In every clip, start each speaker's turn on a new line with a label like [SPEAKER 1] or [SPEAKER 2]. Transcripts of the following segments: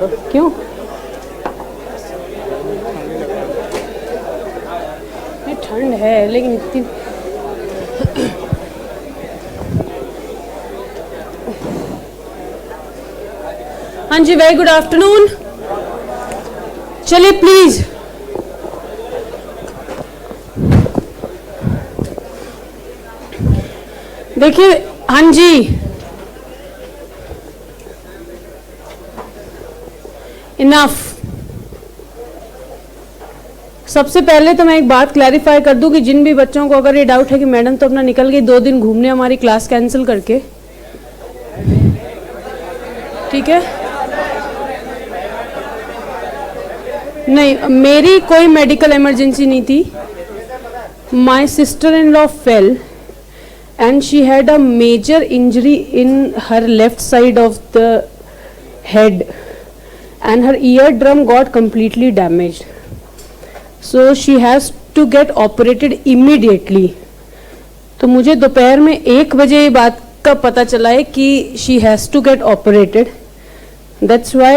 [SPEAKER 1] क्यों? ठंड है लेकिन इतनी हाँ जी, वेरी गुड आफ्टरनून। चलिए प्लीज देखिए, हाँ जी, इनफ। सबसे पहले तो मैं एक बात क्लैरिफाई कर दूं कि जिन भी बच्चों को अगर ये डाउट है कि मैडम तो अपना निकल गई 2 दिन घूमने हमारी क्लास कैंसिल करके, ठीक है? नहीं, मेरी कोई मेडिकल इमरजेंसी नहीं थी। My sister in law fail and she had a major injury in her left side of the head and her eardrum got completely damaged, so she has to get operated immediately. तो मुझे दोपहर में 1 बजे ये बात का पता चला है कि she has to get operated. That's why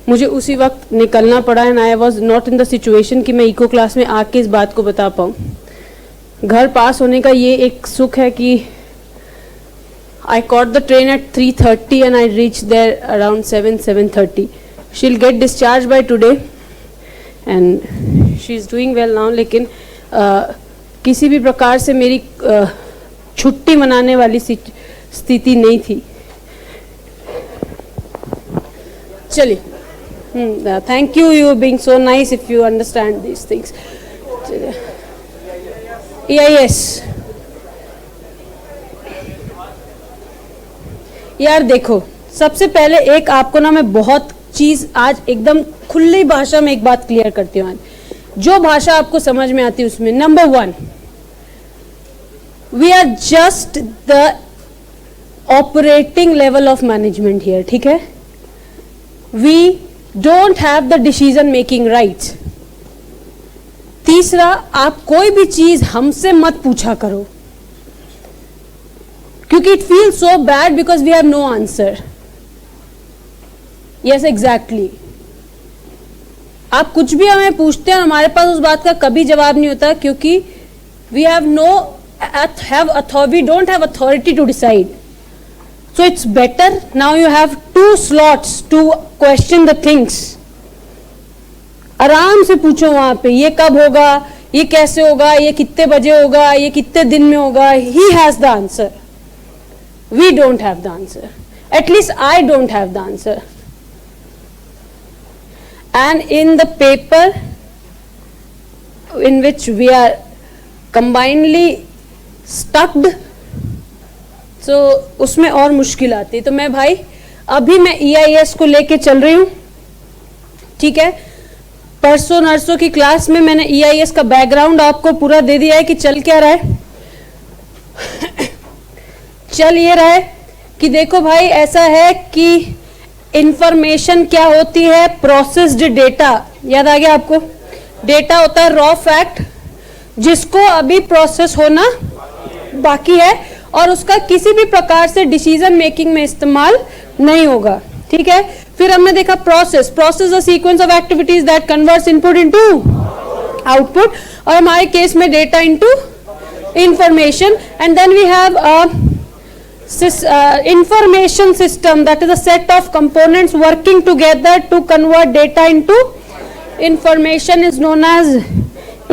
[SPEAKER 1] मुझे उसी वक्त निकलना पड़ा and I was not in the situation कि मैं इको क्लास में आके इस बात को बता पाऊँ। घर पास होने का ये एक सुख है कि I caught the train at 3:30 and I reached there around 7:30. She'll get discharged by today and she's doing well now. लेकिन किसी भी प्रकार से मेरी छुट्टी मनाने वाली स्थिति नहीं थी। चलिए, thank you, you being so nice if you understand these things. EIS यार देखो, सबसे पहले एक आपको ना मैं बहुत चीज आज एकदम खुली भाषा में एक बात क्लियर करती हूँ। जो भाषा आपको समझ में आती है उसमें, number 1, we are just the operating level of management here, ठीक है? We don't have the decision making rights. तीसरा, आप कोई भी चीज हमसे मत पूछा करो क्योंकि it feel so bad because we have no answer. Yes, exactly. आप कुछ भी हमें पूछते हैं और हमारे पास उस बात का कभी जवाब नहीं होता क्योंकि we don't have authority to decide. So it's better now you have 2 slots to question the things. आराम से पूछो वहां पे, ये कब होगा, ये कैसे होगा, ये कितने बजे होगा, ये कितने दिन में होगा। He has the answer, we don't have the answer, at least I don't have the answer. And in the paper in which we are combinedly stuck, so उसमें और मुश्किल आती है। तो मैं भाई अभी मैं EIS को लेके चल रही हूं, ठीक है? परसों नर्सों की क्लास में मैंने EIS का बैकग्राउंड आपको पूरा दे दिया है कि चल क्या रहा है। चल ये रहा है कि देखो भाई, ऐसा है कि इंफॉर्मेशन क्या होती है, प्रोसेस्ड डेटा। याद आ गया आपको? डेटा होता है रॉ फैक्ट जिसको अभी प्रोसेस होना बाकी है और उसका किसी भी प्रकार से डिसीजन मेकिंग में इस्तेमाल नहीं होगा, ठीक है? फिर हमने देखा process a sequence of activities that converts input into output, और हमारे केस में data into information. And then we have information system, that is a set of components working together to convert data into information, is known as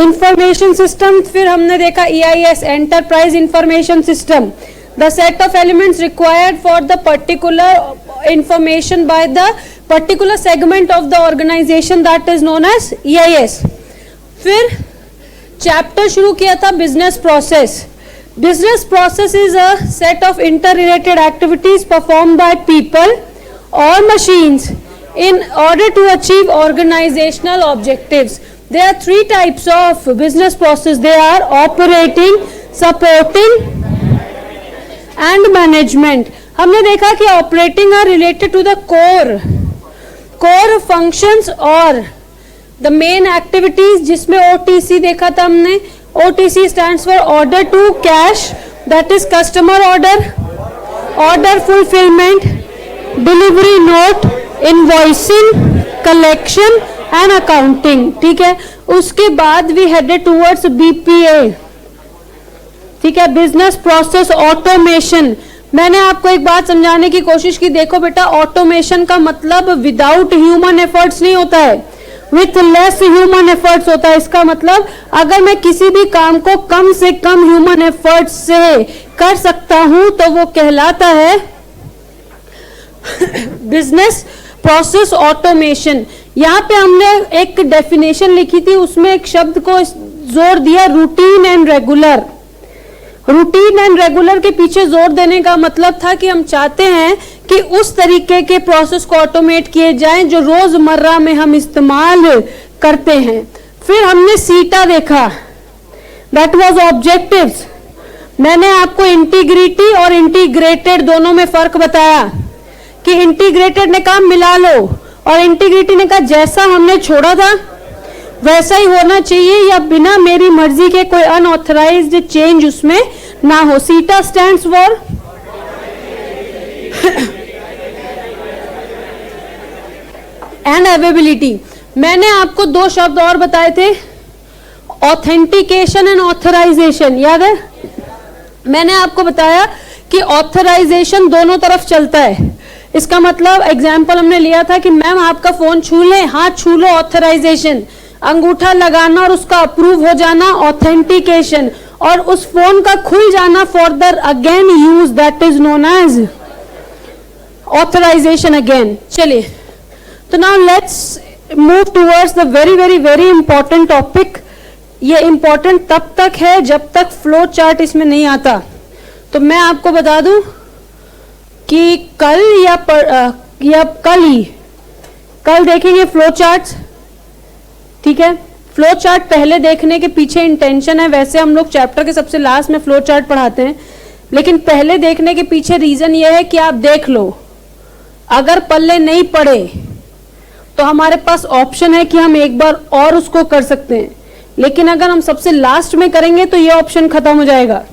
[SPEAKER 1] information system. फिर हमने देखा EIS, enterprise information system, the set of elements required for the particular information by the particular segment of the organization, that is known as EIS. फिर chapter शुरू किया था business process. Business process is a set of interrelated activities performed by people or machines in order to achieve organizational objectives. There are three types of business process. They are operating, supporting and management. हमने देखा कि operating are related to the core functions or the main activities, जिसमें OTC देखा था हमने. OTC stands for order to cash, that is customer order, order fulfillment, delivery note, invoicing, collection and accounting, ठीक है। उसके बाद वी हेडेड टूवर्ड्स बीपीए, ठीक है, बिजनेस प्रोसेस ऑटोमेशन। मैंने आपको एक बात समझाने की कोशिश की, देखो बेटा ऑटोमेशन का मतलब विदाउट ह्यूमन एफर्ट्स नहीं होता है, विथ लेस ह्यूमन एफर्ट्स होता है। इसका मतलब अगर मैं किसी भी काम को कम से कम ह्यूमन एफर्ट्स से कर सकता हूं तो वो कहलाता है बिजनेस प्रोसेस ऑटोमेशन। यहाँ पे हमने एक डेफिनेशन लिखी थी, उसमें एक शब्द को जोर दिया, routine and regular. Routine and regular के पीछे जोर देने का मतलब था कि हम चाहते हैं कि उस तरीके के प्रोसेस को ऑटोमेट किए जाएं जो रोजमर्रा में हम इस्तेमाल करते हैं। फिर हमने सीटा देखा, दैट वाज ऑब्जेक्टिव्स। मैंने आपको इंटीग्रिटी और इंटीग्रेटेड दोनों में फर्क बताया कि इंटीग्रेटेड ने कहा मिला लो और इंटीग्रिटी ने कहा जैसा हमने छोड़ा था वैसा ही होना चाहिए या बिना मेरी मर्जी के कोई अनऑथराइज्ड चेंज उसमें ना हो। सीटा स्टैंड्स फॉर एंड अवेबिलिटी। मैंने आपको दो शब्द और बताए थे, ऑथेंटिकेशन एंड ऑथराइजेशन, याद है? मैंने आपको बताया कि ऑथराइजेशन दोनों तरफ चलता है। इसका मतलब एग्जाम्पल हमने लिया था कि मैम आपका फोन छू लें, हाथ छू लो, ऑथराइजेशन। अंगूठा लगाना और उसका अप्रूव हो जाना, ऑथेंटिकेशन। और उस फोन का खुल जाना for the again use, that is known as authorisation again. चलिए, तो now let's move towards the very very very important topic. ये इंपॉर्टेंट तब तक है जब तक फ्लो चार्ट इसमें नहीं आता। तो मैं आपको बता दूं कि कल या कल देखेंगे फ्लो चार्ट्स, ठीक है। फ्लो चार्ट पहले देखने के पीछे इंटेंशन है, वैसे हम लोग चैप्टर के सबसे लास्ट में फ्लो चार्ट पढ़ाते हैं, लेकिन पहले देखने के पीछे रीजन ये है कि आप देख लो, अगर पल्ले नहीं पड़े तो हमारे पास ऑप्शन है कि हम एक बार और उसको कर सकते हैं, लेकिन अगर हम सबसे लास्ट में करेंगे तो ये ऑप्शन खत्म हो जाएगा।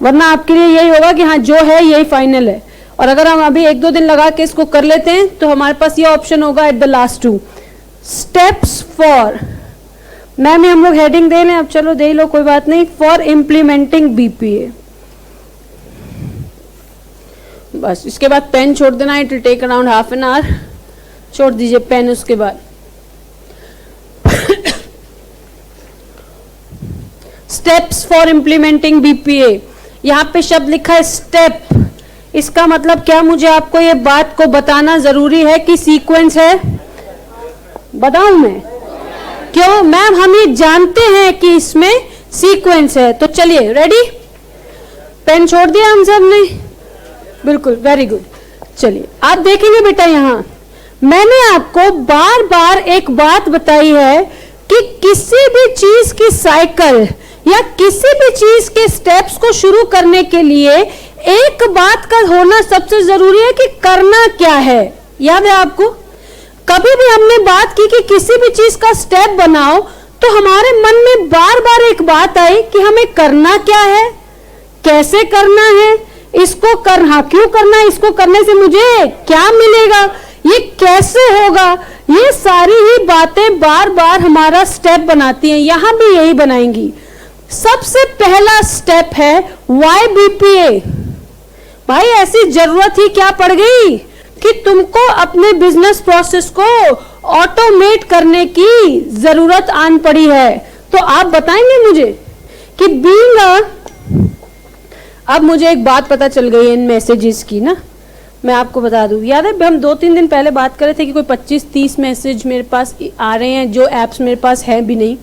[SPEAKER 1] वरना आपके लिए यही होगा कि हाँ जो है यही फाइनल है, और अगर हम अभी एक दो दिन लगा के इसको कर लेते हैं तो हमारे पास ये ऑप्शन होगा at the last two. Steps for, ma'am हम लोग हेडिंग दे लें, अब चलो दे लो कोई बात नहीं, फॉर इम्प्लीमेंटिंग बीपीए। बस इसके बाद पेन छोड़ देना, it will take around half an hour. छोड़ दीजिए पेन। उसके बाद स्टेप्स फॉर इम्प्लीमेंटिंग बीपीए, यहां पे शब्द लिखा है स्टेप। इसका मतलब क्या, मुझे आपको ये बात को बताना जरूरी है कि सीक्वेंस है? बताऊं मैं क्यों? मैम हम ये जानते हैं कि इसमें सीक्वेंस है। तो चलिए, रेडी? पेन छोड़ दिया हम सब ने? बिल्कुल, वेरी गुड। चलिए आप देखेंगे बेटा, यहां मैंने आपको बार बार एक बात बताई है कि किसी भी चीज की साइकिल या किसी भी चीज के स्टेप्स को शुरू करने के लिए एक बात का होना सबसे जरूरी है कि करना क्या है। याद है आपको? कभी भी हमने बात की कि किसी भी चीज का स्टेप बनाओ तो हमारे मन में बार बार एक बात आई कि हमें करना क्या है, कैसे करना है, इसको करना क्यों करना है, इसको करने से मुझे क्या मिलेगा, ये कैसे होगा। ये सारी ही बातें बार बार हमारा स्टेप बनाती हैं, यहां भी यही बनाएंगी। सबसे पहला स्टेप है वाई बीपीए। भाई ऐसी जरूरत ही क्या पड़ गई कि तुमको अपने बिजनेस प्रोसेस को ऑटोमेट करने की जरूरत आन पड़ी है। तो आप बताएंगे मुझे कि बीइंग अब मुझे एक बात पता चल गई है इन मैसेजेस की ना, मैं आपको बता दूं। याद है हम 2-3 दिन पहले बात कर रहे थे कि कोई 25-30 मैसेज मेरे पास आ रहे हैं जो एप्स मेरे पास है भी नहीं।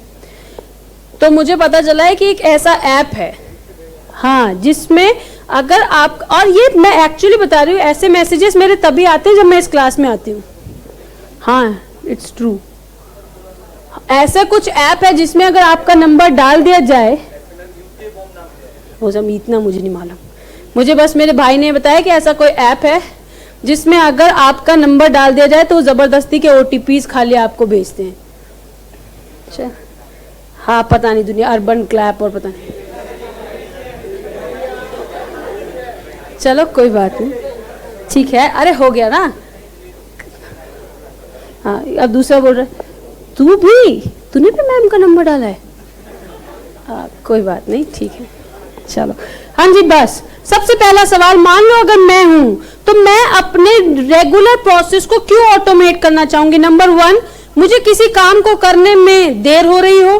[SPEAKER 1] तो मुझे पता चला है कि एक ऐसा ऐप है, हाँ, जिसमें अगर आप, और ये मैं एक्चुअली बता रही हूँ, ऐसे मैसेजेस मेरे तभी आते हैं जब मैं इस क्लास में आती हूँ। हाँ, इट्स ट्रू। ऐसा कुछ ऐप है जिसमें अगर आपका नंबर डाल दिया जाए, वो सब इतना मुझे नहीं मालूम, मुझे बस मेरे भाई ने बताया कि ऐसा कोई ऐप है जिसमें अगर आपका नंबर डाल दिया जाए तो जबरदस्ती के OTPs खाली आपको भेजते हैं। अच्छा, हाँ, पता नहीं, दुनिया अर्बन क्लैप और पता नहीं, चलो कोई बात नहीं, ठीक है। अरे हो गया ना, हाँ, अब दूसरा बोल रहा है तूने भी मैम का नंबर डाला है। कोई बात नहीं, ठीक है, चलो। हाँ जी, बस सबसे पहला सवाल, मान लो अगर मैं हूं तो मैं अपने रेगुलर प्रोसेस को क्यों ऑटोमेट करना चाहूंगी। नंबर 1, मुझे किसी काम को करने में देर हो रही हो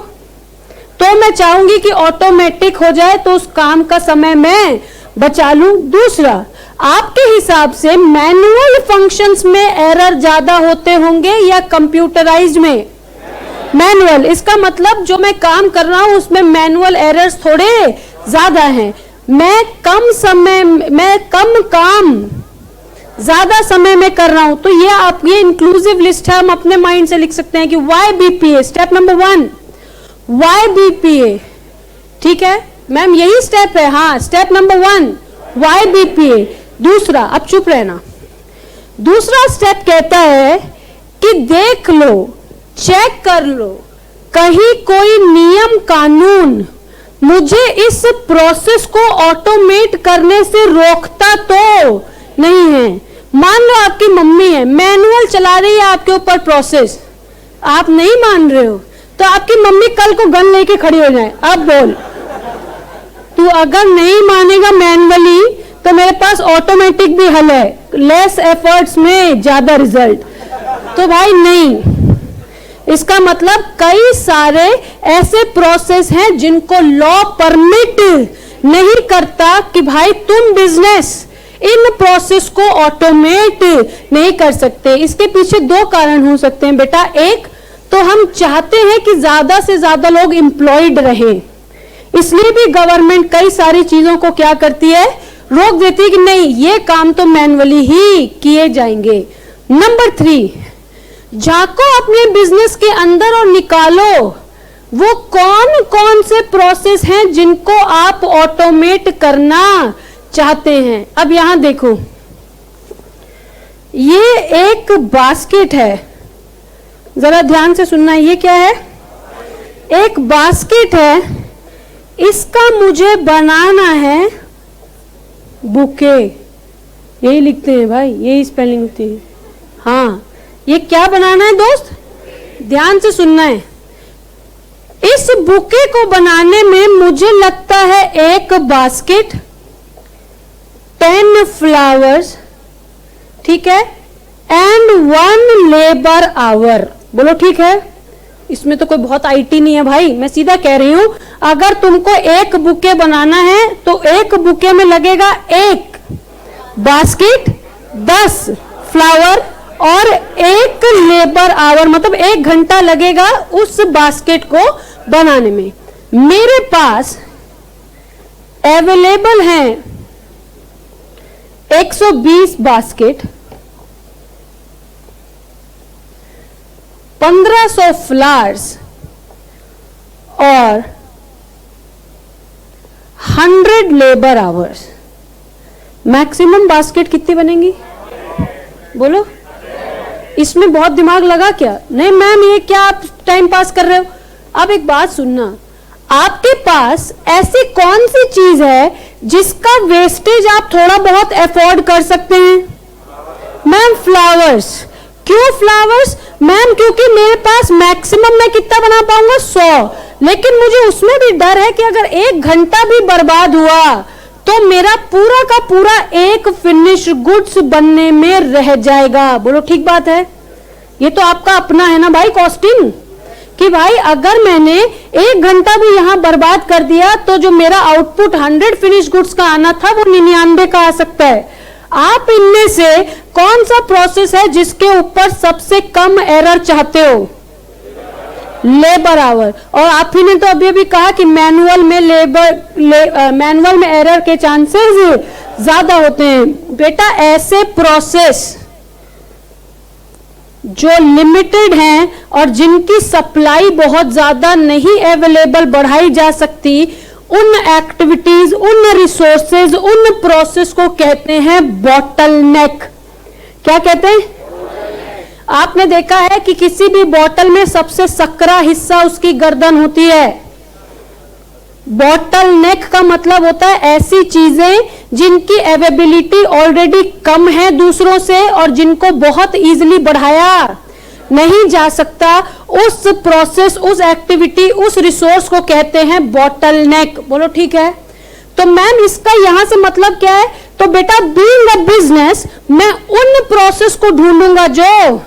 [SPEAKER 1] तो मैं चाहूंगी कि ऑटोमेटिक हो जाए, तो उस काम का समय मैं बचा लूं। दूसरा, आपके हिसाब से मैनुअल फंक्शंस में एरर ज्यादा होते होंगे या कंप्यूटराइज्ड में? मैनुअल। इसका मतलब जो मैं काम कर रहा हूं उसमें मैनुअल एरर्स थोड़े ज्यादा हैं। मैं कम काम ज्यादा समय में कर रहा हूं, तो ये इंक्लूसिव लिस्ट है, हम अपने माइंड से लिख सकते हैं कि YBPA स्टेप नंबर 1, YBPA। ठीक है मैम, यही स्टेप है। हाँ, स्टेप नंबर 1 YBPA। दूसरा, अब चुप रहना, दूसरा स्टेप कहता है कि देख लो, चेक कर लो, कहीं कोई नियम कानून मुझे इस प्रोसेस को ऑटोमेट करने से रोकता तो नहीं है। मान लो आपकी मम्मी है, मैनुअल चला रही है आपके ऊपर प्रोसेस, आप नहीं मान रहे हो, तो आपकी मम्मी कल को गन लेके खड़ी हो जाए। अब बोल, तू अगर नहीं मानेगा मैनुअली तो मेरे पास ऑटोमेटिक भी हल है, लेस एफर्ट्स में ज्यादा रिजल्ट। तो भाई नहीं, इसका मतलब कई सारे ऐसे प्रोसेस हैं जिनको लॉ परमिट नहीं करता कि भाई तुम बिजनेस इन प्रोसेस को ऑटोमेट नहीं कर सकते। इसके पीछे 2 कारण हो सकते हैं बेटा। एक तो हम चाहते हैं कि ज्यादा से ज्यादा लोग एम्प्लॉयड रहें, इसलिए भी गवर्नमेंट कई सारी चीजों को क्या करती है, रोक देती है कि नहीं, ये काम तो मैनुअली ही किए जाएंगे। नंबर 3, झांको अपने बिजनेस के अंदर और निकालो वो कौन कौन से प्रोसेस हैं जिनको आप ऑटोमेट करना चाहते हैं। अब यहां देखो, ये एक बास्केट है, जरा ध्यान से सुनना। ये क्या है? एक बास्केट है, इसका मुझे बनाना है बुके। यही लिखते हैं भाई, यही स्पेलिंग होती है। हाँ, ये क्या बनाना है दोस्त, ध्यान से सुनना है। इस बुके को बनाने में मुझे लगता है एक बास्केट, 10 फ्लावर्स, ठीक है, एंड 1 लेबर आवर। बोलो ठीक है? इसमें तो कोई बहुत आईटी नहीं है भाई, मैं सीधा कह रही हूं। अगर तुमको एक बुके बनाना है तो एक बुके में लगेगा 1 बास्केट, 10 फ्लावर और 1 लेबर आवर, मतलब 1 घंटा लगेगा उस बास्केट को बनाने में। मेरे पास अवेलेबल हैं 120 बास्केट, 1500 फ्लावर्स और 100 लेबर आवर्स। मैक्सिमम बास्केट कितनी बनेंगी बोलो? इसमें बहुत दिमाग लगा क्या? नहीं मैम, ये क्या आप टाइम पास कर रहे हो? अब एक बात सुनना, आपके पास ऐसी कौन सी चीज है जिसका वेस्टेज आप थोड़ा बहुत अफोर्ड कर सकते हैं? Ma'am flowers. क्यों फ्लावर्स? मैम क्योंकि मेरे पास मैक्सिमम मैं कितना बना पाऊंगा, 100, लेकिन मुझे उसमें भी डर है कि अगर 1 घंटा भी बर्बाद हुआ तो मेरा पूरा का पूरा एक फिनिश गुड्स बनने में रह जाएगा। बोलो ठीक बात है? ये तो आपका अपना है ना भाई कॉस्टिंग, कि भाई अगर मैंने 1 घंटा भी यहां बर्बाद कर दिया तो जो मेरा आउटपुट 100 फिनिश गुड्स का आना था वो 99 का आ सकता है। आप इनमें से कौन सा प्रोसेस है जिसके ऊपर सबसे कम एरर चाहते हो? Labour our. और आप ही ने तो अभी कहा कि मैनुअल में एरर के चांसेस ज्यादा होते हैं। बेटा ऐसे प्रोसेस जो लिमिटेड हैं और जिनकी सप्लाई बहुत ज्यादा नहीं अवेलेबल बढ़ाई जा सकती, उन एक्टिविटीज, उन रिसोर्सेज, उन प्रोसेस को कहते हैं बॉटलनेक। क्या कहते हैं? आपने देखा है कि किसी भी बॉटल में सबसे सकरा हिस्सा उसकी गर्दन होती है। बॉटलनेक का मतलब होता है ऐसी चीजें जिनकी अवेलेबिलिटी ऑलरेडी कम है दूसरों से और जिनको बहुत इजीली बढ़ाया नहीं जा सकता, उस प्रोसेस, उस एक्टिविटी, उस रिसोर्स को कहते हैं बॉटलनेक। बोलो ठीक है। तो मैम इसका यहां से मतलब क्या है? तो बेटा बीइंग अ बिजनेस मैं उन प्रोसेस को ढूंढूंगा जो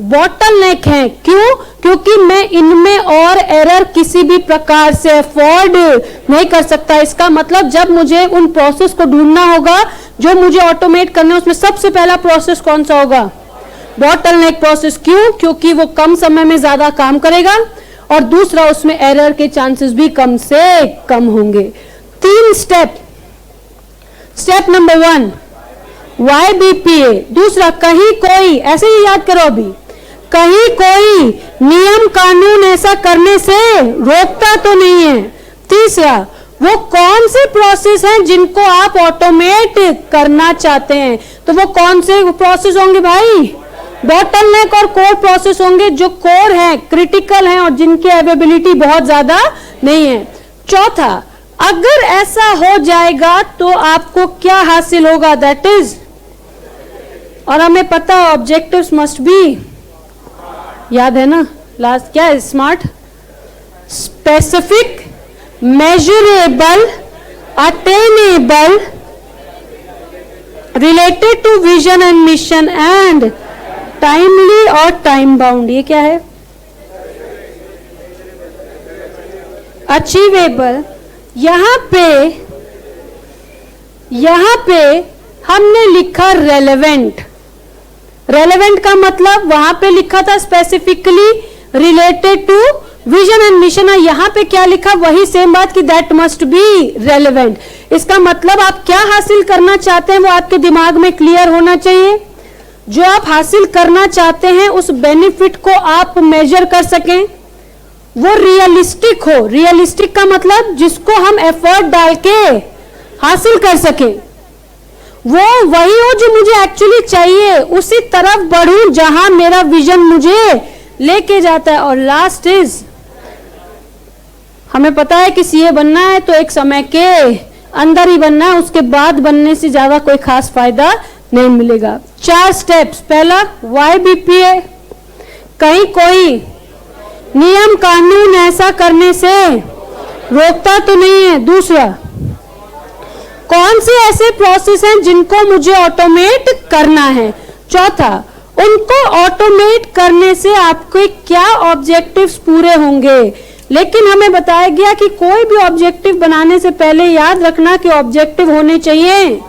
[SPEAKER 1] बॉटलनेक है। क्यों? क्योंकि मैं इनमें और एरर किसी भी प्रकार से अफोर्ड नहीं कर सकता। इसका मतलब जब मुझे उन प्रोसेस को ढूंढना होगा जो मुझे ऑटोमेट करना है, उसमें सबसे पहला प्रोसेस कौन सा होगा? Bottleneck process. क्यों? क्योंकि वो कम समय में ज्यादा काम करेगा और दूसरा उसमें एरर के चांसेस भी कम से कम होंगे। 3 स्टेप। Step number 1 YBPA। दूसरा, कहीं कोई, ऐसे ही याद करो अभी, कहीं कोई नियम कानून ऐसा करने से रोकता तो नहीं है। तीसरा, वो कौन से प्रोसेस हैं जिनको आप ऑटोमेट करना चाहते हैं? तो वो कौन से प्रोसेस होंगे भाई? बॉटलनेक और कोर प्रोसेस होंगे, जो कोर है, क्रिटिकल हैं और जिनकी अवेलेबिलिटी बहुत ज्यादा नहीं है। चौथा, अगर ऐसा हो जाएगा तो आपको क्या हासिल होगा? दैट इज, और हमें पता ऑब्जेक्टिव्स मस्ट बी, याद है ना लास्ट क्या है? Smart, specific, measurable, attainable, related to vision and mission and timely और टाइम बाउंड। ये क्या है? अचीवेबल। यहां पे हमने लिखा रेलेवेंट। रेलेवेंट का मतलब वहां पे लिखा था specifically related to vision and mission. यहां पे क्या लिखा? वही सेम बात कि दैट मस्ट बी रेलेवेंट। इसका मतलब आप क्या हासिल करना चाहते हैं वो आपके दिमाग में क्लियर होना चाहिए। जो आप हासिल करना चाहते हैं उस बेनिफिट को आप मेजर कर सकें, वो रियलिस्टिक हो। रियलिस्टिक का मतलब जिसको हम एफर्ट डाल के हासिल कर सकें, वो वही हो जो मुझे एक्चुअली चाहिए, उसी तरफ बढ़ूं जहां मेरा विजन मुझे लेके जाता है। और लास्ट इज, हमें पता है कि सीए बनना है तो एक समय के अंदर ही बनना है, उसके बाद बनने से ज्यादा कोई खास फायदा नहीं मिलेगा। 4 स्टेप्स। पहला YBPA, कहीं कोई नियम कानून ऐसा करने से रोकता तो नहीं है। दूसरा, कौन से ऐसे प्रोसेस हैं जिनको मुझे ऑटोमेट करना है। चौथा, उनको ऑटोमेट करने से आपके क्या ऑब्जेक्टिव्स पूरे होंगे। लेकिन हमें बताया गया कि कोई भी ऑब्जेक्टिव बनाने से पहले याद रखना कि ऑब्जेक्टिव होने चाहिए,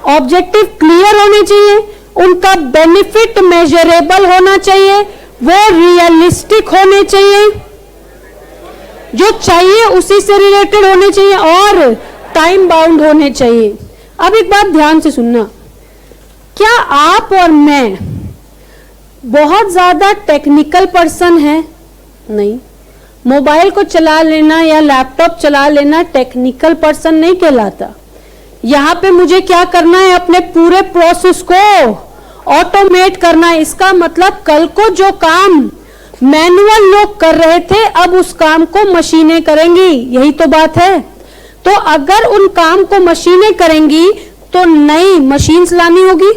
[SPEAKER 1] ऑब्जेक्टिव क्लियर होने चाहिए, उनका बेनिफिट मेजरेबल होना चाहिए, वो रियलिस्टिक होने चाहिए, जो चाहिए उसी से रिलेटेड होने चाहिए और टाइम बाउंड होने चाहिए। अब एक बात ध्यान से सुनना, क्या आप और मैं बहुत ज्यादा टेक्निकल पर्सन है? नहीं। मोबाइल को चला लेना या लैपटॉप चला लेना टेक्निकल पर्सन नहीं कहलाता। यहां पे मुझे क्या करना है? अपने पूरे प्रोसेस को ऑटोमेट करना है। इसका मतलब कल को जो काम मैनुअल लोग कर रहे थे, अब उस काम को मशीनें करेंगी। यही तो बात है। तो अगर उन काम को मशीनें करेंगी तो नई मशीन्स लानी होगी।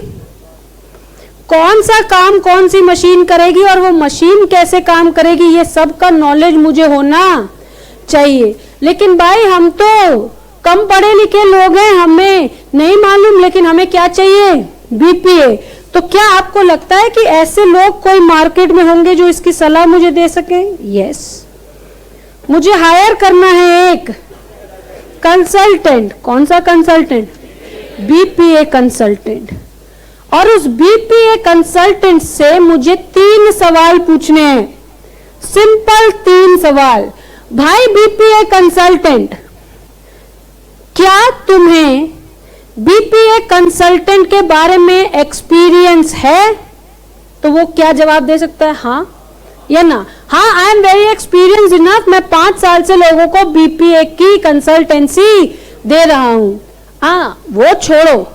[SPEAKER 1] कौन सा काम कौन सी मशीन करेगी और वो मशीन कैसे काम करेगी, ये सब का नॉलेज मुझे होना चाहिए। लेकिन भाई हम तो कम पढ़े लिखे लोग हैं, हमें नहीं मालूम, लेकिन हमें क्या चाहिए? बीपीए। तो क्या आपको लगता है कि ऐसे लोग कोई मार्केट में होंगे जो इसकी सलाह मुझे दे सके? यस। मुझे हायर करना है एक कंसल्टेंट। कौन सा कंसल्टेंट? BPA consultant. और उस बीपीए कंसल्टेंट से मुझे 3 सवाल पूछने हैं, सिंपल 3 सवाल। भाई बीपीए कंसल्टेंट, क्या तुम्हें बीपीए कंसल्टेंट के बारे में एक्सपीरियंस है? तो वो क्या जवाब दे सकता है? हाँ या ना? हाँ, I am very experience enough, मैं 5 साल से लोगों को बीपीए की कंसल्टेंसी दे रहा हूं। हाँ, वो छोड़ो,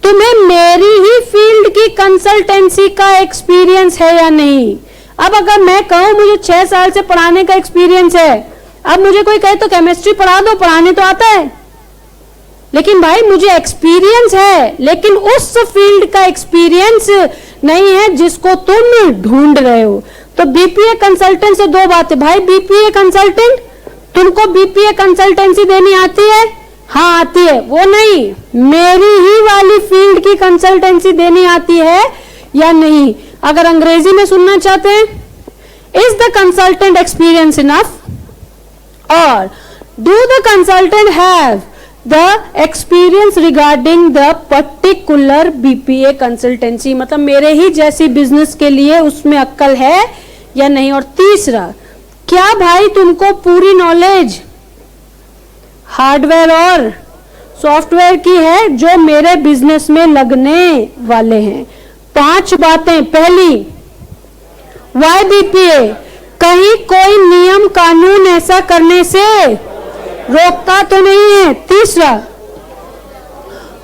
[SPEAKER 1] तुम्हें मेरी ही फील्ड की कंसल्टेंसी का एक्सपीरियंस है या नहीं? अब अगर मैं कहूं मुझे 6 साल से पढ़ाने का एक्सपीरियंस है, अब मुझे कोई कहे तो केमिस्ट्री पढ़ा दो, पढ़ाने तो आता है, लेकिन भाई मुझे एक्सपीरियंस है, लेकिन उस फील्ड का एक्सपीरियंस नहीं है जिसको तुम ढूंढ रहे हो। तो बीपीए कंसल्टेंट से दो बातें, भाई बीपीए कंसल्टेंट, तुमको बीपीए कंसल्टेंसी देनी आती है? हाँ आती है। वो नहीं, मेरी ही वाली फील्ड की कंसल्टेंसी देनी आती है या नहीं? अगर अंग्रेजी में सुनना चाहते हैं, is the consultant experience enough, और do the consultant have the experience regarding the particular BPA consultancy, मतलब मेरे ही जैसी बिजनेस के लिए उसमें अक्ल है या नहीं? और तीसरा, क्या भाई तुमको पूरी नॉलेज हार्डवेयर और सॉफ्टवेयर की है जो मेरे बिजनेस में लगने वाले हैं? 5 बातें। पहली, वाई बीपीए, कहीं कोई नियम कानून ऐसा करने से रोकता तो नहीं है? तीसरा,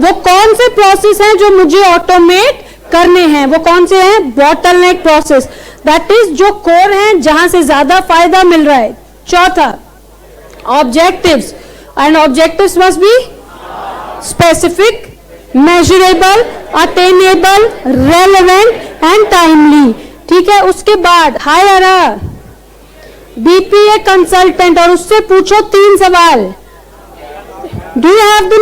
[SPEAKER 1] वो कौन से प्रोसेस हैं जो मुझे ऑटोमेट करने हैं? वो कौन से हैं? बॉटलनेक प्रोसेस, दैट इज जो कोर हैं, जहां से ज्यादा फायदा मिल रहा है। चौथा, objectives, and objectives must be specific, measurable, attainable, relevant and timely. ठीक है, उसके बाद हायर बीपीए कंसल्टेंट और उससे पूछो 3 सवाल। Do you have the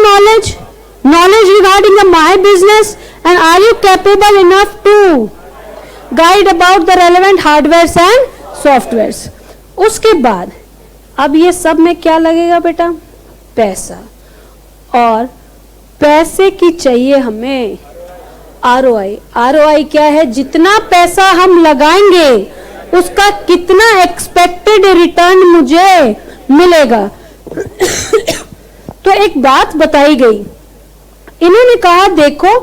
[SPEAKER 1] knowledge regarding the my business, and are you capable enough to guide about the relevant hardware and softwares. उसके बाद अब ये सब में क्या लगेगा बेटा? पैसा, और पैसे की चाहिए हमें आरओआई। आरओआई क्या है? जितना पैसा हम लगाएंगे उसका कितना एक्सपेक्टेड रिटर्न मुझे मिलेगा। तो एक बात बताई गई, इन्होंने कहा देखो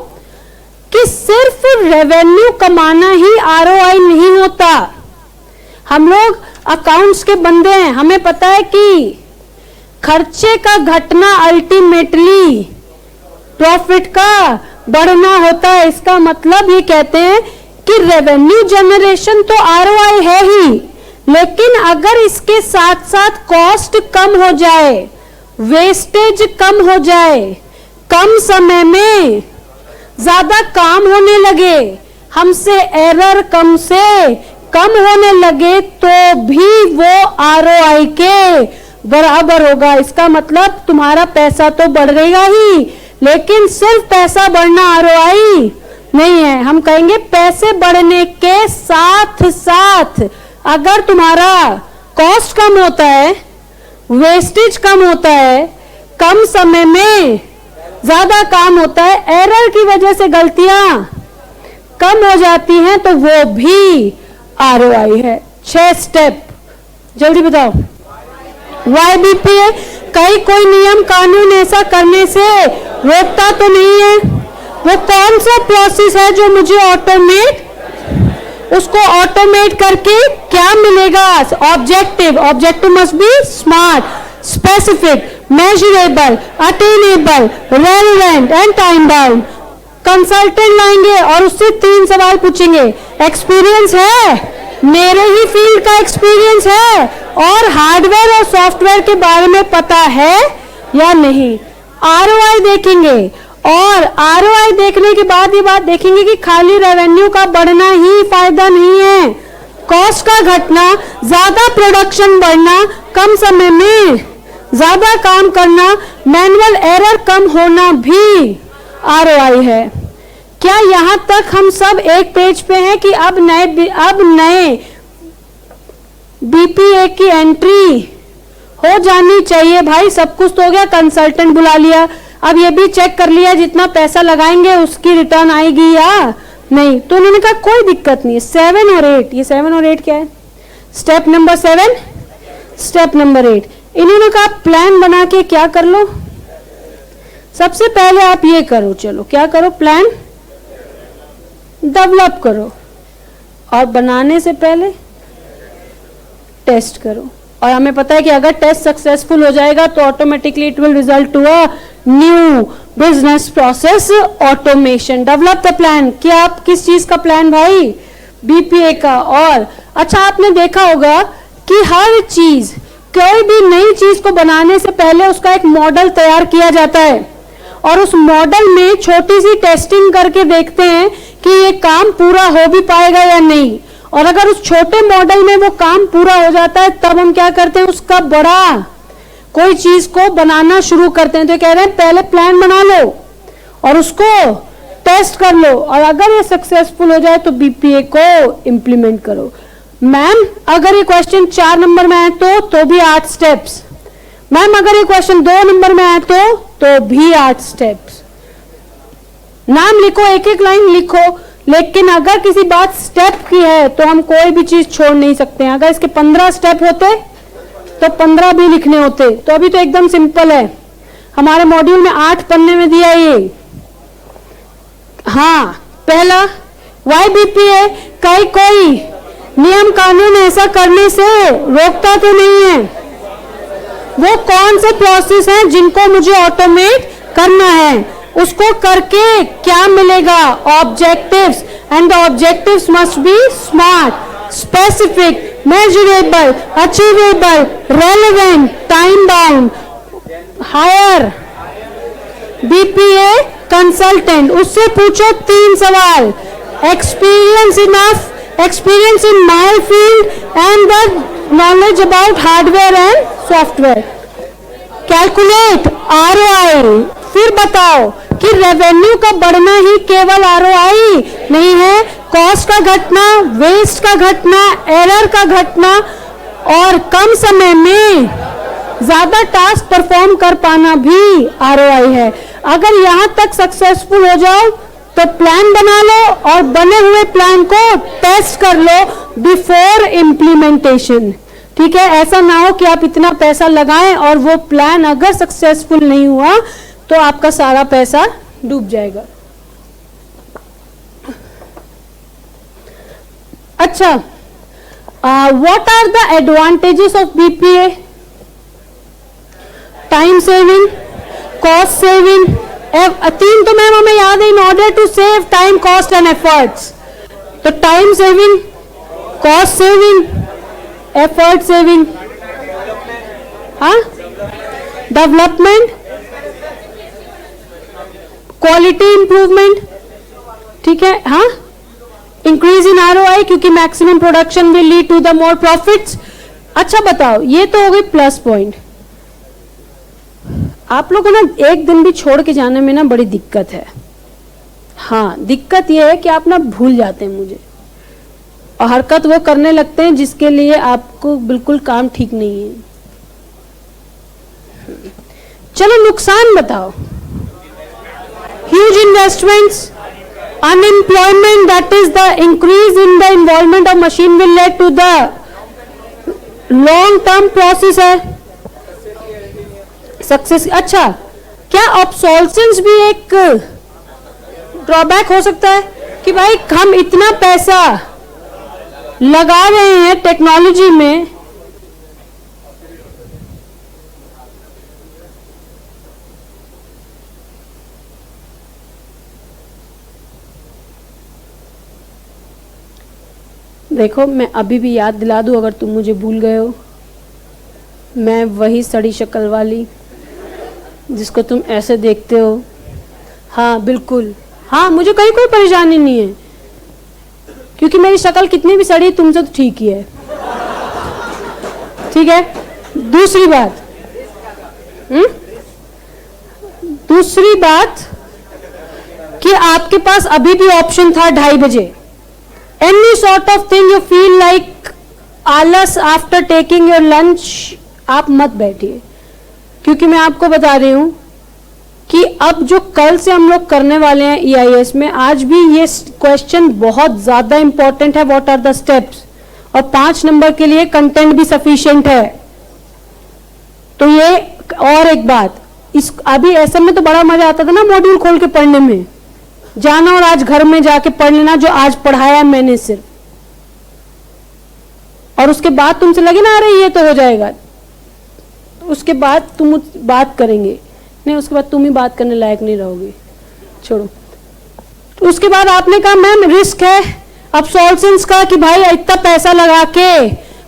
[SPEAKER 1] कि सिर्फ रेवेन्यू कमाना ही आरओआई नहीं होता। हम लोग अकाउंट्स के बंदे हैं, हमें पता है कि खर्चे का घटना अल्टीमेटली प्रॉफिट का बढ़ना होता है। इसका मतलब ये कहते हैं कि रेवेन्यू जनरेशन तो आरओआई है ही, लेकिन अगर इसके साथ साथ कॉस्ट कम हो जाए, वेस्टेज कम हो जाए, कम समय में ज्यादा काम होने लगे, हमसे एरर कम से कम होने लगे, तो भी वो आरओआई के बराबर होगा। इसका मतलब तुम्हारा पैसा तो बढ़ेगा ही, लेकिन सिर्फ पैसा बढ़ना आरओआई नहीं है। हम कहेंगे पैसे बढ़ने के साथ साथ अगर तुम्हारा कॉस्ट कम होता है, वेस्टेज कम होता है, कम समय में ज्यादा काम होता है, एरर की वजह से गलतियां कम हो जाती हैं, तो वो भी आरओआई है। 6 स्टेप जल्दी बताओ। वाई बीपीए, कहीं कोई नियम कानून ऐसा करने से रोकता तो नहीं है? वो कौन सा प्रोसेस है जो मुझे ऑटोमेट, उसको ऑटोमेट करके क्या मिलेगा? Objective must be smart, specific, measurable, attainable, relevant and time bound. Consultant लाएंगे और उससे 3 सवाल पूछेंगे। एक्सपीरियंस है, मेरे ही फील्ड का एक्सपीरियंस है, और हार्डवेयर और सॉफ्टवेयर के बारे में पता है या नहीं? आरओआई देखेंगे, और आरओआई देखने के बाद ये बात देखेंगे कि खाली रेवेन्यू का बढ़ना ही फायदा नहीं है, कॉस्ट का घटना, ज्यादा प्रोडक्शन बढ़ना, कम समय में ज्यादा काम करना, मैनुअल एरर कम होना भी आरओआई है। क्या यहां तक हम सब एक पेज पे हैं कि अब नए बीपीए की एंट्री हो जानी चाहिए? भाई सब कुछ तो हो गया, कंसल्टेंट बुला लिया, अब ये भी चेक कर लिया जितना पैसा लगाएंगे उसकी रिटर्न आएगी या नहीं। तो उन्होंने कहा कोई दिक्कत नहीं है। 7 और 8, ये 7 और 8 क्या है? Step number 7, step number 8। इन्होंने कहा प्लान बना के क्या कर लो, सबसे पहले आप ये करो, चलो क्या करो, प्लान डेवलप करो, और बनाने से पहले टेस्ट करो। और हमें पता है कि अगर टेस्ट सक्सेसफुल हो जाएगा तो automatically it will result to a new business process automation. Develop the plan, कि आप किस चीज का प्लान भाई? बीपीए का। और अच्छा आपने देखा होगा कि हर चीज, कोई भी नई चीज को बनाने से पहले उसका एक मॉडल तैयार किया जाता है, और उस मॉडल में छोटी सी टेस्टिंग करके देखते हैं कि ये काम पूरा हो भी पाएगा या नहीं। और अगर उस छोटे मॉडल में वो काम पूरा हो जाता है तब हम क्या करते हैं, उसका बड़ा कोई चीज को बनाना शुरू करते हैं। तो कह रहे हैं पहले प्लान बना लो और उसको टेस्ट कर लो, और अगर ये सक्सेसफुल हो जाए तो बीपीए को इंप्लीमेंट करो। मैम अगर ये क्वेश्चन 4 नंबर में आए तो भी 8 स्टेप्स। मैम अगर ये क्वेश्चन 2 नंबर में आए तो भी 8 स्टेप्स। नाम लिखो, एक एक लाइन लिखो, लेकिन अगर किसी बात स्टेप की है तो हम कोई भी चीज छोड़ नहीं सकते हैं। अगर इसके 15 स्टेप होते तो 15 भी लिखने होते। तो अभी तो एकदम सिंपल है, हमारे मॉड्यूल में 8 पन्ने में दिया ये। हाँ, पहला वाई बीपीए, कोई नियम कानून ऐसा करने से रोकता तो नहीं है। वो कौन से प्रोसेस हैं जिनको मुझे ऑटोमेट करना है, उसको करके क्या मिलेगा, objectives, and the objectives must be smart, specific, measurable, achievable, relevant, time bound. Hire BPA consultant, उससे पूछो 3 सवाल, experience enough, experience in my field and the knowledge about hardware and software. Calculate ROI, फिर बताओ कि revenue का बढ़ना ही केवल ROI नहीं है, कॉस्ट का घटना, वेस्ट का घटना, एरर का घटना और कम समय में ज्यादा टास्क परफॉर्म कर पाना भी ROI है। अगर यहां तक सक्सेसफुल हो जाओ तो प्लान बना लो और बने हुए प्लान को टेस्ट कर लो बिफोर इम्प्लीमेंटेशन। ठीक है, ऐसा ना हो कि आप इतना पैसा लगाएं और वो प्लान अगर सक्सेसफुल नहीं हुआ तो आपका सारा पैसा डूब जाएगा। अच्छा, what are the advantages of BPA? Time saving, cost saving, 3 तो मैम हमें याद है, in order to save time, cost and efforts. तो time saving, cost saving, effort saving, हाँ, डेवलपमेंट, क्वालिटी इंप्रूवमेंट, ठीक है, हाँ, इंक्रीज इन ROI क्योंकि maximum production will lead to the more profits. अच्छा बताओ, ये तो हो गई प्लस पॉइंट। आप लोगों को ना एक दिन भी छोड़ के जाने में ना बड़ी दिक्कत है। हाँ, दिक्कत ये है कि आप ना भूल जाते हैं मुझे और हरकत वो करने लगते हैं जिसके लिए आपको बिल्कुल काम ठीक नहीं है। चलो नुकसान बताओ। Huge investments, unemployment, that is the increase in the involvement of machine will lead to the long term process है सक्सेस। अच्छा, क्या ऑब्सोल्सेंस भी एक ड्रॉबैक हो सकता है कि भाई हम इतना पैसा लगा रहे हैं टेक्नोलॉजी में, देखो मैं अभी भी याद दिला दूं अगर तुम मुझे भूल गए हो, मैं वही सड़ी शक्ल वाली जिसको तुम ऐसे देखते हो। हाँ बिल्कुल, हाँ, मुझे कहीं कोई परेशानी नहीं है क्योंकि मेरी शक्ल कितनी भी सड़ी तुमसे तो ठीक ही है। ठीक है, दूसरी बात, दूसरी बात कि आपके पास अभी भी ऑप्शन था 2:30 बजे। Any sort of thing you feel like आलस आफ्टर टेकिंग योर लंच, आप मत बैठिए, क्योंकि मैं आपको बता रही हूं कि अब जो कल से हम लोग करने वाले हैं EIS में, आज भी ये क्वेश्चन बहुत ज्यादा इंपॉर्टेंट है, व्हाट आर द स्टेप्स, और 5 नंबर के लिए कंटेंट भी सफिशिएंट है। तो ये और एक बात, इस अभी ऐसे में तो बड़ा मजा आता था ना मॉड्यूल खोल के पढ़ने में, जाना और आज घर में जाके पढ़ लेना जो आज पढ़ाया मैंने सिर्फ, और उसके बाद तुमसे लगे ना अरे ये तो हो जाएगा, उसके बाद तुम बात करेंगे नहीं, उसके बाद तुम ही बात करने लायक नहीं रहोगे, छोड़ो। तो उसके बाद आपने कहा मैम रिस्क है ऑब्सोल्सेंस का कि भाई इतना पैसा लगा के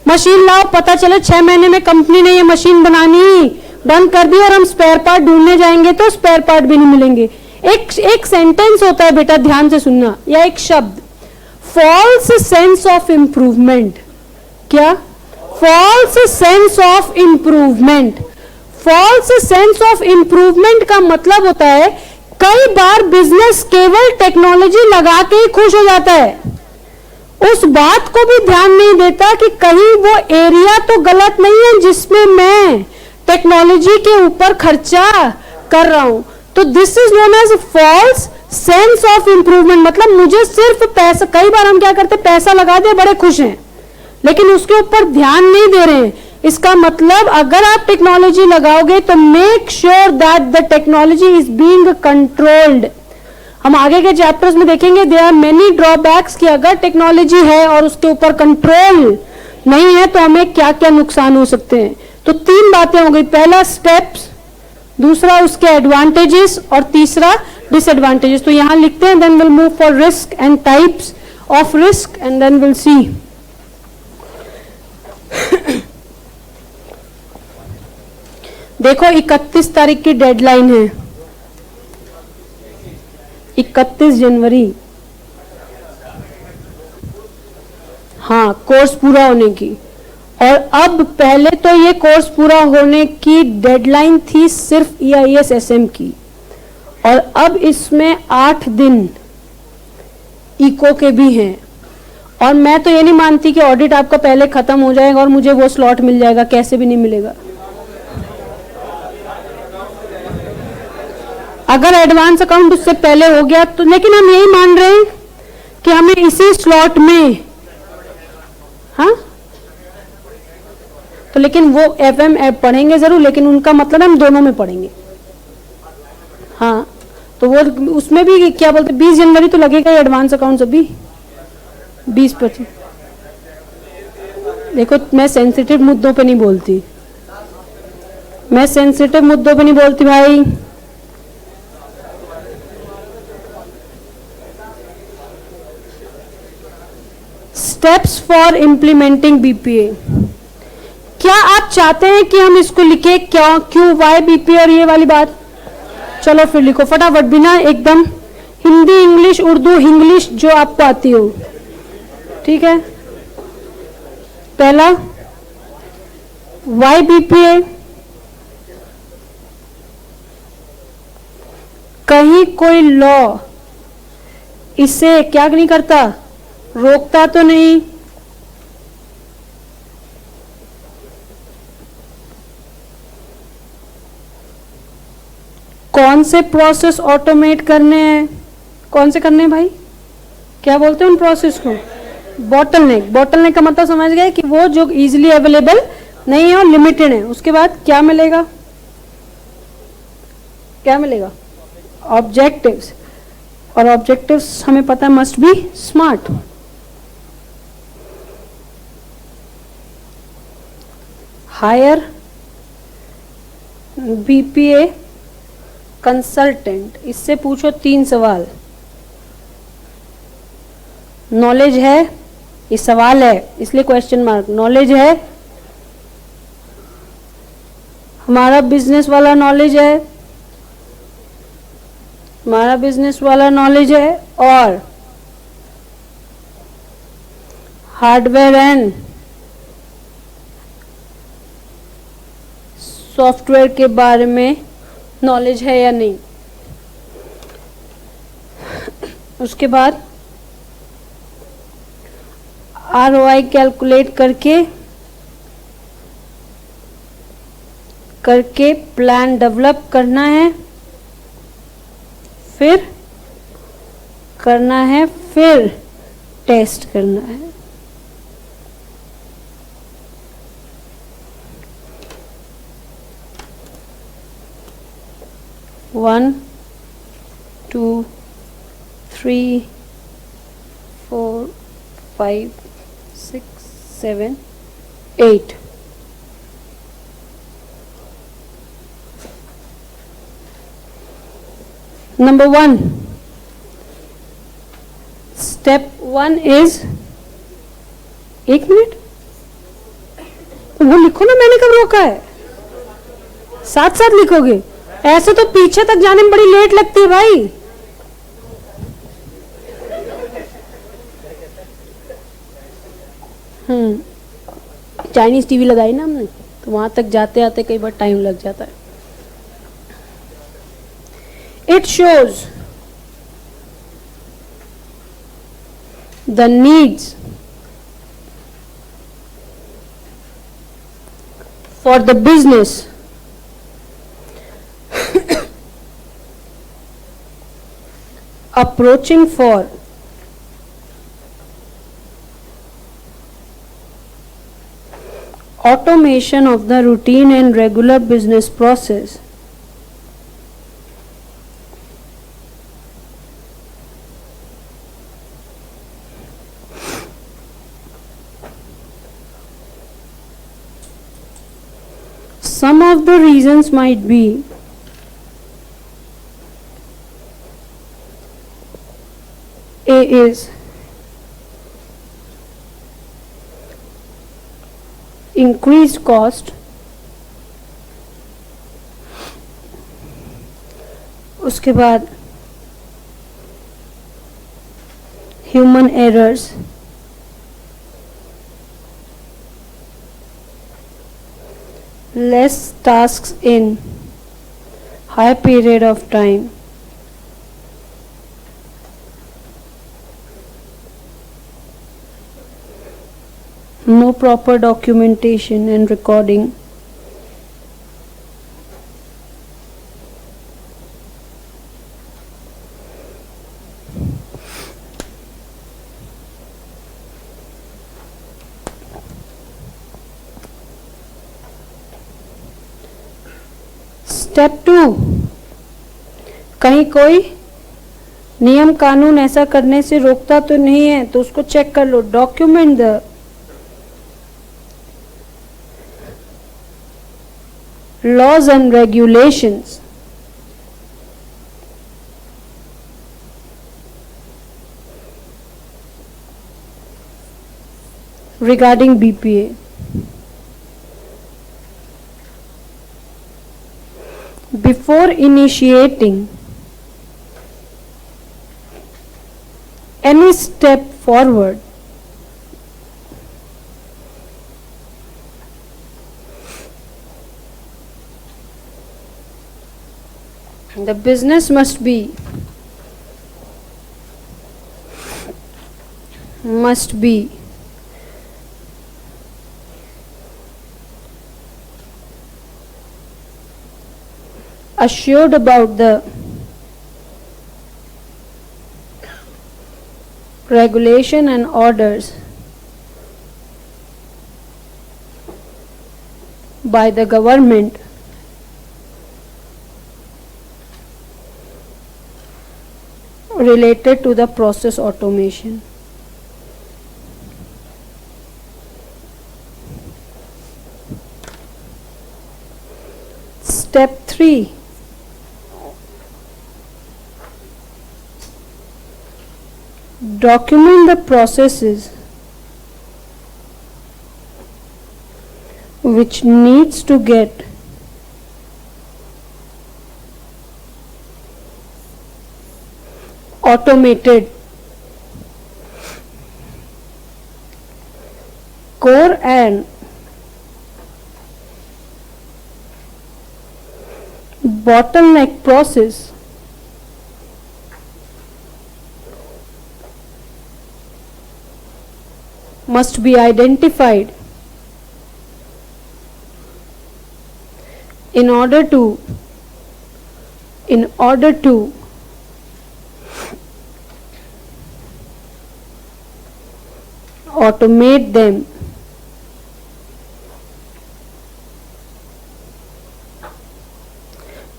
[SPEAKER 1] मशीन लाओ, पता चले 6 महीने में कंपनी ने ये मशीन बनानी बंद कर दी और हम स्पेयर पार्ट ढूंढने जाएंगे तो स्पेयर पार्ट भी नहीं मिलेंगे। एक सेंटेंस होता है बेटा, ध्यान से सुनना, या एक शब्द, फॉल्स सेंस ऑफ इंप्रूवमेंट। क्या? False sense of improvement. False sense of improvement का मतलब होता है कई बार बिजनेस केवल टेक्नोलॉजी लगा के ही खुश हो जाता है, उस बात को भी ध्यान नहीं देता कि कहीं वो एरिया तो गलत नहीं है जिसमें मैं टेक्नोलॉजी के ऊपर खर्चा कर रहा हूं। तो this is known as false sense of improvement. मतलब मुझे सिर्फ पैसा, कई बार हम क्या करते हैं, पैसा लगा दे, बड़े खुश हैं, लेकिन उसके ऊपर ध्यान नहीं दे रहे हैं। इसका मतलब अगर आप टेक्नोलॉजी लगाओगे तो make sure that the technology is being controlled. हम आगे के चैप्टर्स में देखेंगे देयर आर मेनी ड्रॉबैक्स कि अगर टेक्नोलॉजी है और उसके ऊपर कंट्रोल नहीं है तो हमें क्या क्या नुकसान हो सकते हैं। तो 3 बातें हो गई, पहला स्टेप्स, दूसरा उसके एडवांटेजेस और तीसरा डिसएडवांटेजेस। तो यहां लिखते हैं, then will move for risk and types of risk and then will see. देखो 31 तारीख की डेडलाइन है, 31 जनवरी, हाँ, कोर्स पूरा होने की। और अब पहले तो ये कोर्स पूरा होने की डेडलाइन थी सिर्फ EIS-SM की, और अब इसमें 8 दिन इको के भी हैं। और मैं तो ये नहीं मानती कि ऑडिट आपका पहले खत्म हो जाएगा और मुझे वो स्लॉट मिल जाएगा, कैसे भी नहीं मिलेगा। अगर एडवांस अकाउंट उससे पहले हो गया तो, लेकिन हम यही मान रहे हैं कि हमें इसी स्लॉट में, हाँ, तो लेकिन वो FM पढ़ेंगे जरूर, लेकिन उनका मतलब हम दोनों में पढ़ेंगे। हाँ, तो वो उसमें भी क्या बोलते, 20 जनवरी तो लगेगा एडवांस अकाउंट अभी 20-25। देखो मैं सेंसिटिव मुद्दों पे नहीं बोलती, मैं सेंसिटिव मुद्दों पे नहीं बोलती भाई। Steps for implementing BPA। क्या आप चाहते हैं कि हम इसको लिखे, क्यों वाई BPA और ये वाली बात? चलो फिर लिखो फटाफट, बिना एकदम हिंदी, इंग्लिश, उर्दू, इंग्लिश जो आपको आती हो, ठीक है। पहला वाई BPA, कहीं कोई लॉ इसे क्या नहीं करता, रोकता तो नहीं। कौन से प्रोसेस ऑटोमेट करने हैं, कौन से करने हैं भाई, क्या बोलते हैं उन प्रोसेस को? बॉटलनेक। बॉटलनेक का मतलब समझ गए कि वो जो इजीली अवेलेबल नहीं है और लिमिटेड है। उसके बाद क्या मिलेगा, क्या मिलेगा? ऑब्जेक्टिव्स। और ऑब्जेक्टिव्स हमें पता है must be smart. Hire BPA consultant. इससे पूछो 3 सवाल। नॉलेज है, ये सवाल है इसलिए क्वेश्चन मार्क। नॉलेज है, हमारा बिजनेस वाला नॉलेज है, हमारा बिजनेस वाला नॉलेज है, और हार्डवेयर एंड सॉफ्टवेयर के बारे में नॉलेज है या नहीं। उसके बाद ROI कैलकुलेट करके प्लान डेवलप करना है, फिर टेस्ट करना है। One, 2, 3, 4, 5, 6, 7, 8. Number 1. Step 1 is, 1 minute, वो लिखो ना, मैंने कब रोका है? साथ साथ लिखोगे। ऐसे तो पीछे तक जाने में बड़ी लेट लगती है भाई। चाइनीज टीवी लगाई ना हमने, तो वहां तक जाते आते कई बार टाइम लग जाता है। It shows the needs for the business approaching for automation of the routine and regular business process. Some of the reasons might be A is increased cost, उसके बाद human errors, less tasks in high period of time, no proper documentation and recording, step 2, कहीं कोई नियम कानून ऐसा करने से रोकता तो नहीं है, तो उसको चेक कर लो। Document the laws and regulations regarding BPA. Before initiating any step forward, the business must be assured about the regulation and orders by the government related to the process automation. Step 3, document the processes which needs to get automated. Core and bottleneck process must be identified in order to automate them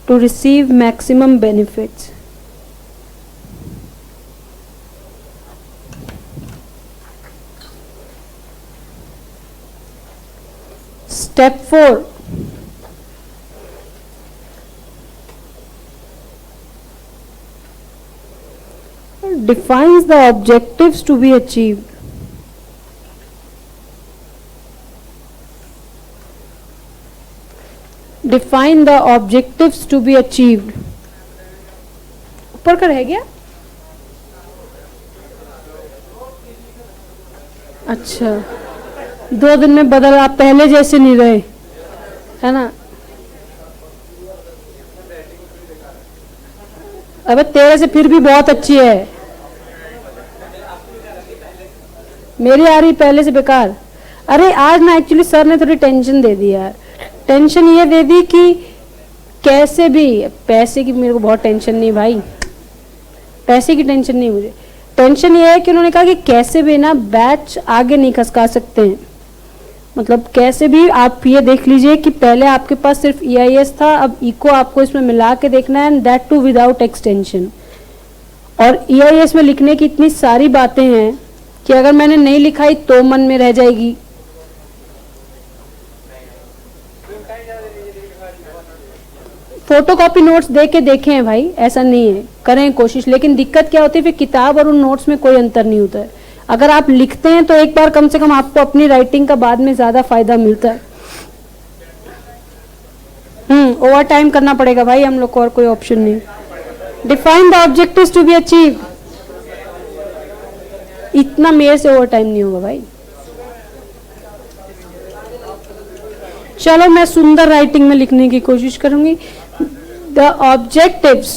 [SPEAKER 1] to receive maximum benefits. Step 4, defines the objectives to be achieved. Define the objectives to be achieved. ऊपर का रह गया। अच्छा, 2 दिन में बदल, आप पहले जैसे नहीं रहे, है ना। अबे तेरे से फिर भी बहुत अच्छी है, मेरी आ रही पहले से बेकार। अरे आज ना एक्चुअली सर ने थोड़ी टेंशन दे दी यार। टेंशन ये दे दी कि कैसे भी, पैसे की मेरे को बहुत टेंशन नहीं भाई, पैसे की टेंशन नहीं मुझे। टेंशन ये है कि उन्होंने कहा कि कैसे भी ना बैच आगे नहीं खसका सकते हैं। मतलब कैसे भी आप ये देख लीजिए कि पहले आपके पास सिर्फ EIS था, अब इको आपको इसमें मिला के देखना है, and that too without extension. और EIS में लिखने की इतनी सारी बातें हैं कि अगर मैंने नहीं लिखाई तो मन में रह जाएगी। फोटोकॉपी नोट्स दे के देखे हैं भाई, ऐसा नहीं है, करें कोशिश। लेकिन दिक्कत क्या होती है, फिर किताब और उन नोट्स में कोई अंतर नहीं होता है। अगर आप लिखते हैं तो एक बार कम से कम आपको अपनी राइटिंग का बाद में ज्यादा फायदा मिलता है। ओवर टाइम करना पड़ेगा भाई हम लोग को, और कोई ऑप्शन नहीं। Define the objectives to be achieve. इतना मेरे से ओवर टाइम नहीं होगा भाई। चलो मैं सुंदर राइटिंग में लिखने की कोशिश करूंगी। The objectives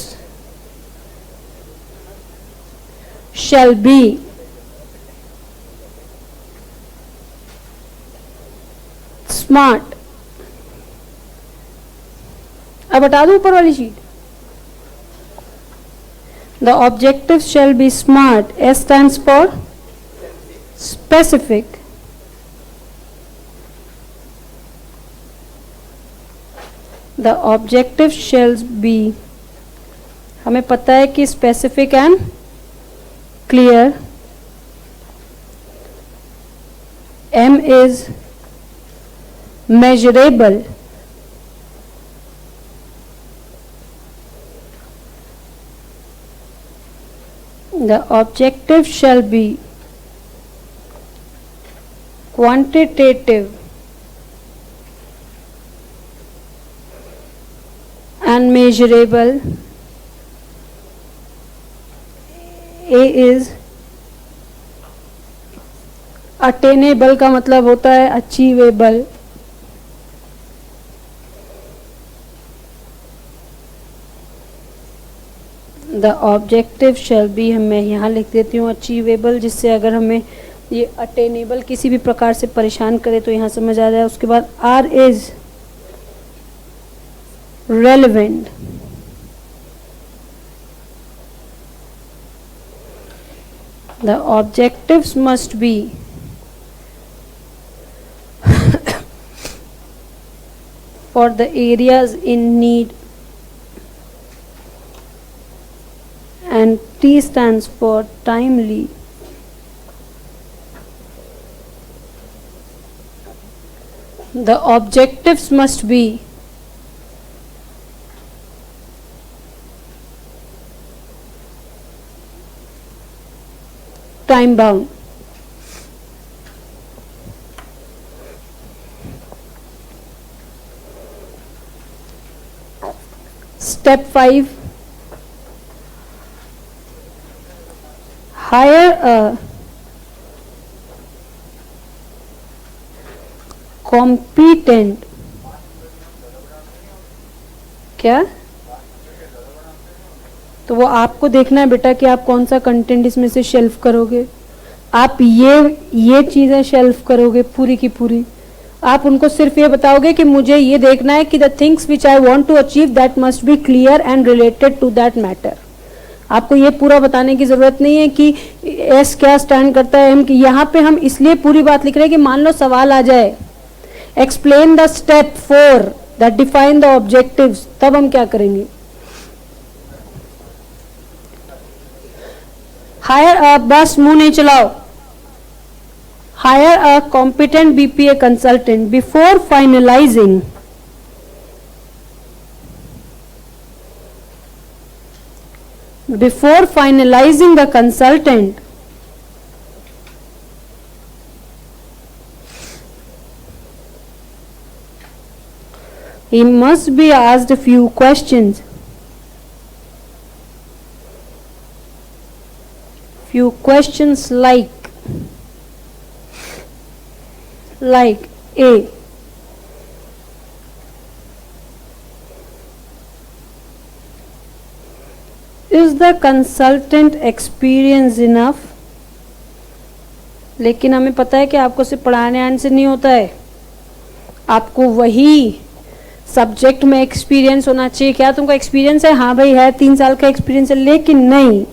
[SPEAKER 1] shall be smart. अब हटा दो ऊपर वाली sheet. The objectives shall be smart. S stands for specific, the objective shall be, हमें पता है कि specific and clear. M is measurable. The objective shall be quantitative and measurable. A is attainable का मतलब होता है achievable. The objective shall be, मैं यहाँ लिख देती हूँ achievable, जिससे अगर हमें ये attainable किसी भी प्रकार से परेशान करे तो यहाँ समझ आ जाए। उसके बाद R is relevant. The objectives must be for the areas in need, and T stands for timely. The objectives must be time bound. Step 5. Hire a competent, क्या? तो वो आपको देखना है बेटा कि आप कौन सा कंटेंट इसमें से शेल्फ करोगे। आप ये चीजें शेल्फ करोगे पूरी की पूरी। आप उनको सिर्फ ये बताओगे कि मुझे ये देखना है कि the things which I want to achieve that must be clear and related to that matter. आपको ये पूरा बताने की जरूरत नहीं है कि एस क्या स्टैंड करता है, एम की। यहाँ पे हम इसलिए पूरी बात लिख रहे हैं कि मान लो सवाल आ जाए, explain the step 4 that define the objectives, तब हम क्या करेंगे। हायर अ, बस मुंह नहीं चलाओ। Hire a competent BPA consultant before finalising the consultant He must be asked a few questions. Few questions like A. Is the consultant experienced enough? लेकिन हमें पता है कि आपको सिर्फ पढ़ाने आने से नहीं होता है, आपको वही सब्जेक्ट में एक्सपीरियंस होना चाहिए. क्या तुमको एक्सपीरियंस है? हाँ भाई है, 3 साल का एक्सपीरियंस है, लेकिन नहीं.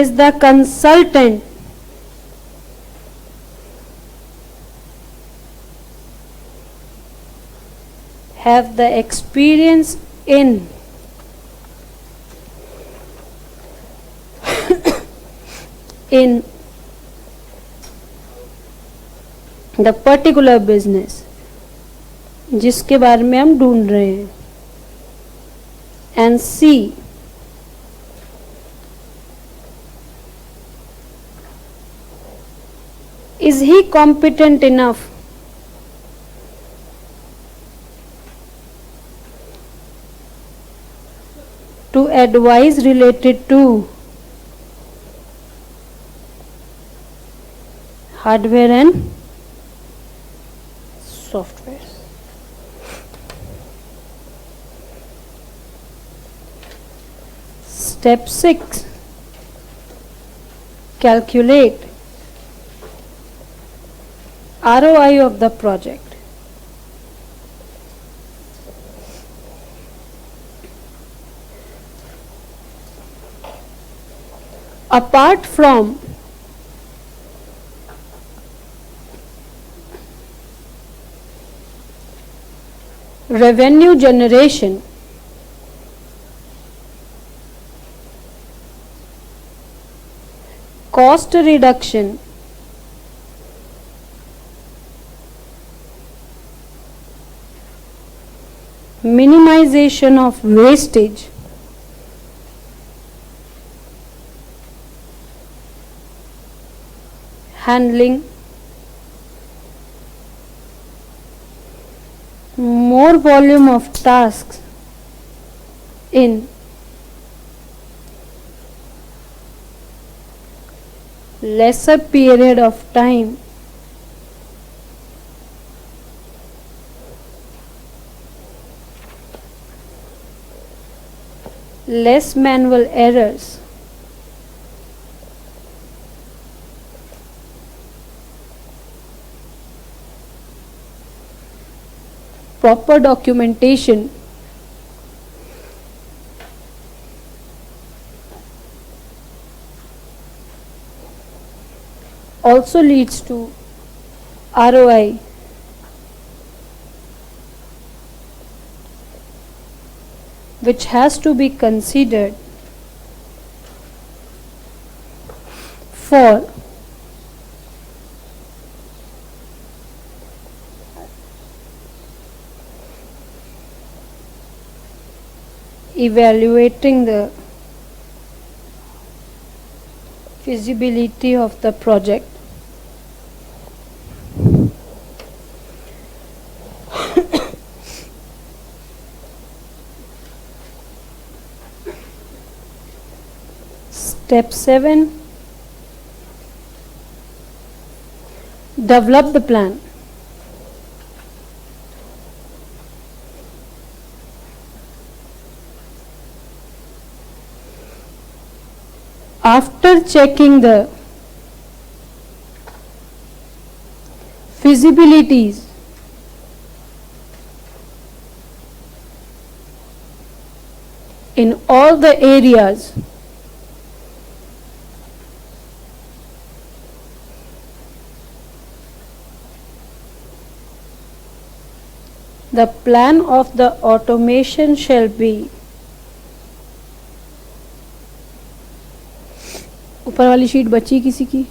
[SPEAKER 1] Is the consultant have the experience in in the particular business जिसके बारे में हम ढूंढ रहे हैं. And C, is he competent enough to advise related to hardware and software. Step 6, calculate ROI of the project. Apart from revenue generation, cost reduction, minimization of wastage, handling more volume of tasks in lesser period of time less manual errors, proper documentation, also leads to ROI. Which has to be considered for evaluating the feasibility of the project. Step 7, develop the plan. After checking the feasibilities in all the areas, the plan of the automation shall be, ऊपर वाली sheet बची किसी की?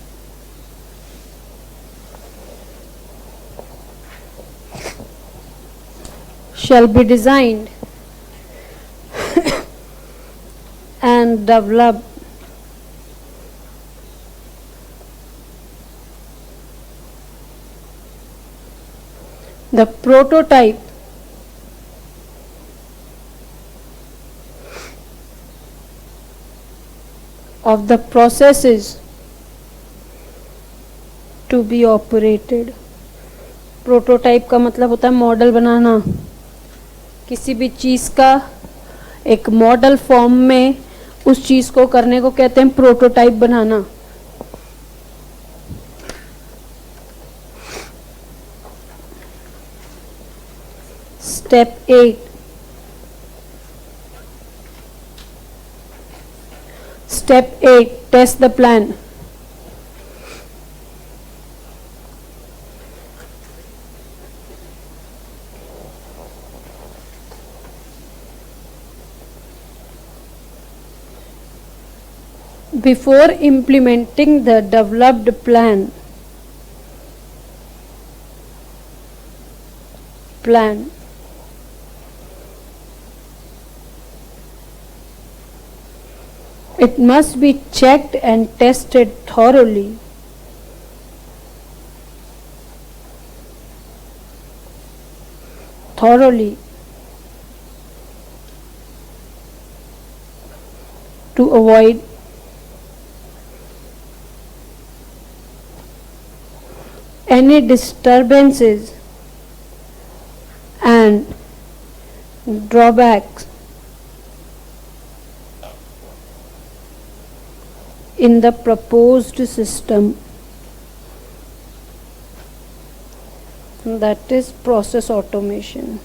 [SPEAKER 1] Shall be designed and developed The prototype of the processes to be operated. Prototype का मतलब होता है model बनाना, किसी भी चीज़ का एक मॉडल फॉर्म में उस चीज़ को करने को कहते हैं prototype banana. Step 8. Step 8. Test the plan. Before implementing the developed plan, it must be checked and tested thoroughly. To avoid any disturbances and drawbacks in the proposed system, that is process automation.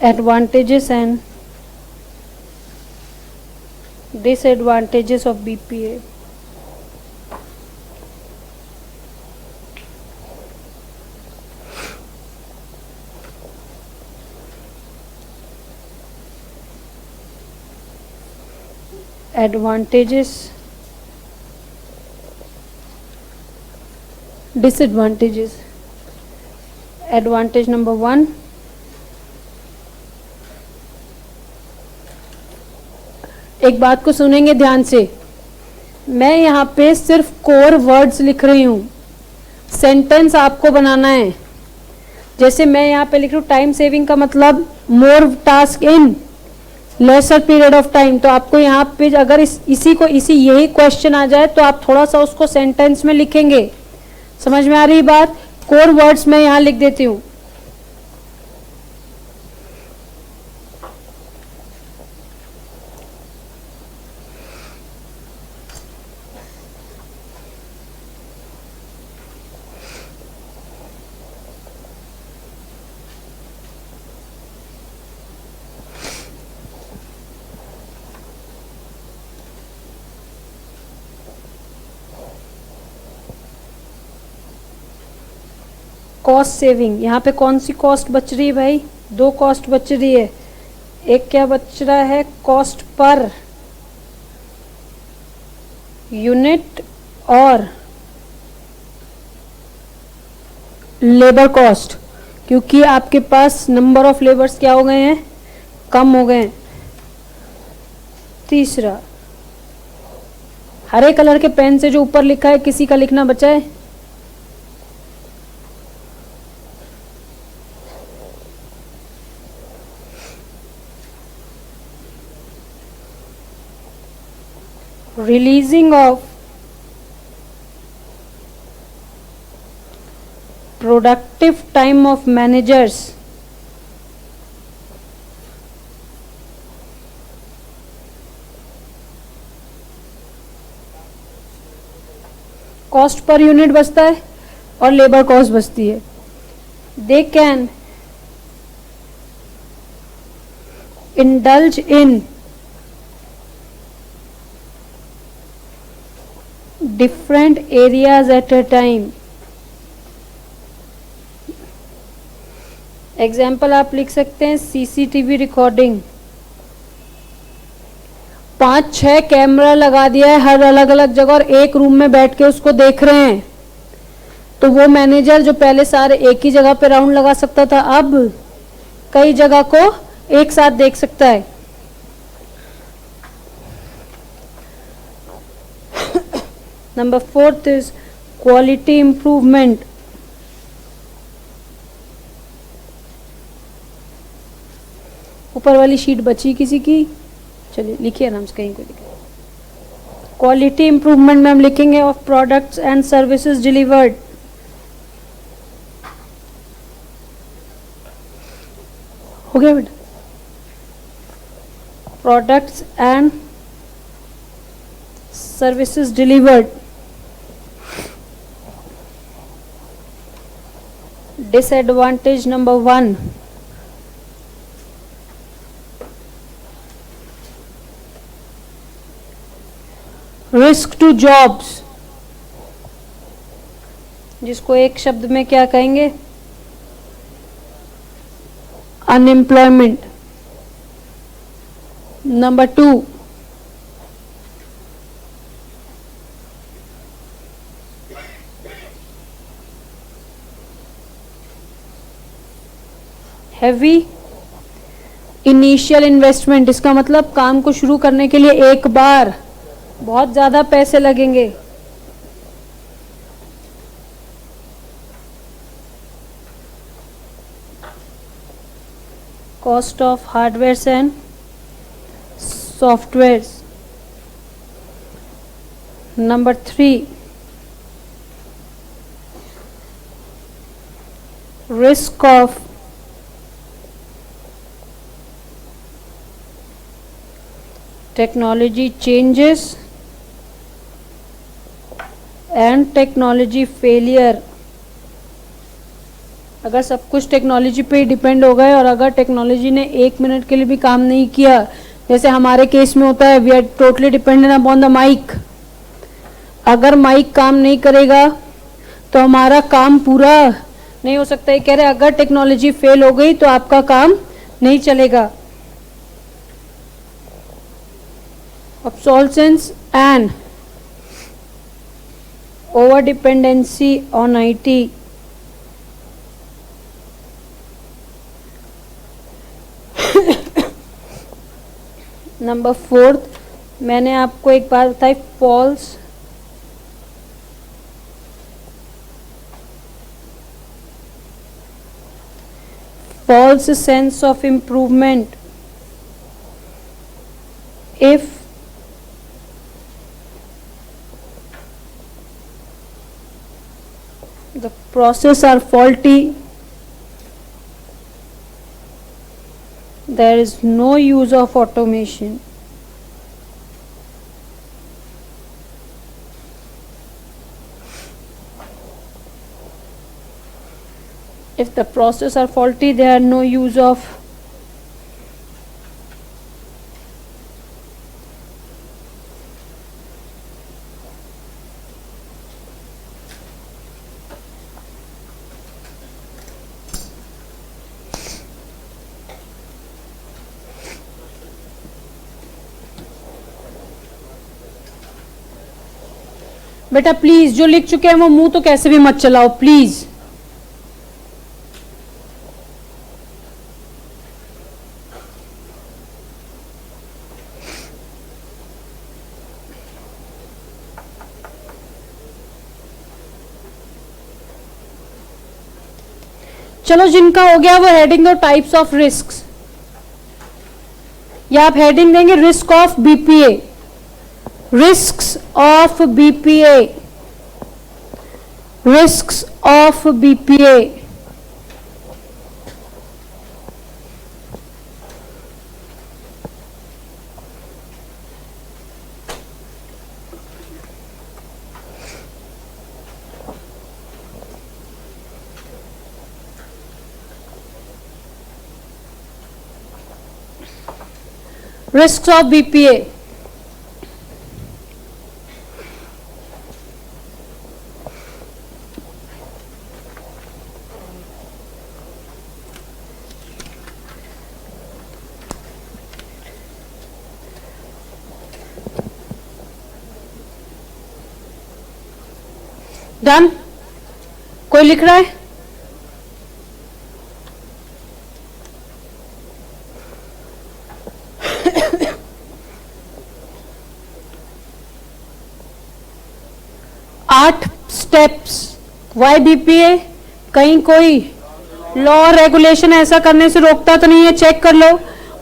[SPEAKER 1] Advantages and disadvantages of BPA. Advantages, disadvantages. Advantage number 1, एक बात को सुनेंगे ध्यान से, मैं यहाँ पे सिर्फ कोर वर्ड्स लिख रही हूँ, सेंटेंस आपको बनाना है. जैसे मैं यहाँ पे लिख रही हूँ टाइम सेविंग का मतलब more task in laser period of time, तो आपको यहाँ पे अगर इसी यही क्वेश्चन आ जाए तो आप थोड़ा सा उसको सेंटेंस में लिखेंगे. समझ में आ रही बात? कोर वर्ड्स मैं यहाँ लिख देती हूँ. कॉस्ट सेविंग, यहाँ पे कौन सी कॉस्ट बच रही है भाई? 2 कॉस्ट बच रही है. एक क्या बच रहा है? कॉस्ट पर यूनिट और लेबर कॉस्ट, क्योंकि आपके पास नंबर ऑफ लेबर्स क्या हो गए हैं? कम हो गए हैं. तीसरा, हरे कलर के पेन से जो ऊपर लिखा है किसी का लिखना बचा है? Releasing of productive time of managers cost per unit बचता है और लेबर कॉस्ट बचती है. They can indulge in different areas at a time. Example आप लिख सकते हैं सीसीटीवी रिकॉर्डिंग, 5-6 कैमरा लगा दिया है हर अलग अलग जगह और एक रूम में बैठ के उसको देख रहे हैं, तो वो मैनेजर जो पहले सारे एक ही जगह पे राउंड लगा सकता था, अब कई जगह को एक साथ देख सकता है। Number 4 is quality improvement. ऊपर वाली शीट बची किसी की? चलिए लिखिए आराम से, कहीं कोई लिखिए। क्वालिटी इंप्रूवमेंट में हम लिखेंगे of products and services delivered. हो गया बेटा? Products and services delivered. Disadvantage number 1, risk to jobs, जिसको एक शब्द में क्या कहेंगे? Unemployment. Number 2, heavy initial investment. इसका मतलब काम को शुरू करने के लिए एक बार बहुत ज्यादा पैसे लगेंगे। Cost of hardware and software. Number 3, risk of technology changes and technology failure. अगर सब कुछ टेक्नोलॉजी पे डिपेंड हो गए और अगर टेक्नोलॉजी ने 1 मिनट के लिए भी काम नहीं किया, जैसे हमारे केस में होता है, we are totally dependent upon the mic. अगर माइक काम नहीं करेगा तो हमारा काम पूरा नहीं हो सकता है। कह रहे अगर टेक्नोलॉजी फेल हो गई तो आपका काम नहीं चलेगा। obsolescence and over dependency on IT। Number 4, मैंने आपको एक बात बताई, false sense of improvement। if the process are faulty, there is no use of automation। if the process are faulty, there are no use of बेटा please जो लिख चुके हैं वो मुंह तो कैसे भी मत चलाओ प्लीज। चलो जिनका हो गया वो हेडिंग दो टाइप्स ऑफ रिस्क, या आप हेडिंग देंगे risk of BPA. Risks of BPA, risks of BPA. Risks of BPA. Done. कोई लिख रहा है? आठ स्टेप्स YBPA, कहीं कोई लॉ रेगुलेशन ऐसा करने से रोकता तो नहीं है? चेक कर लो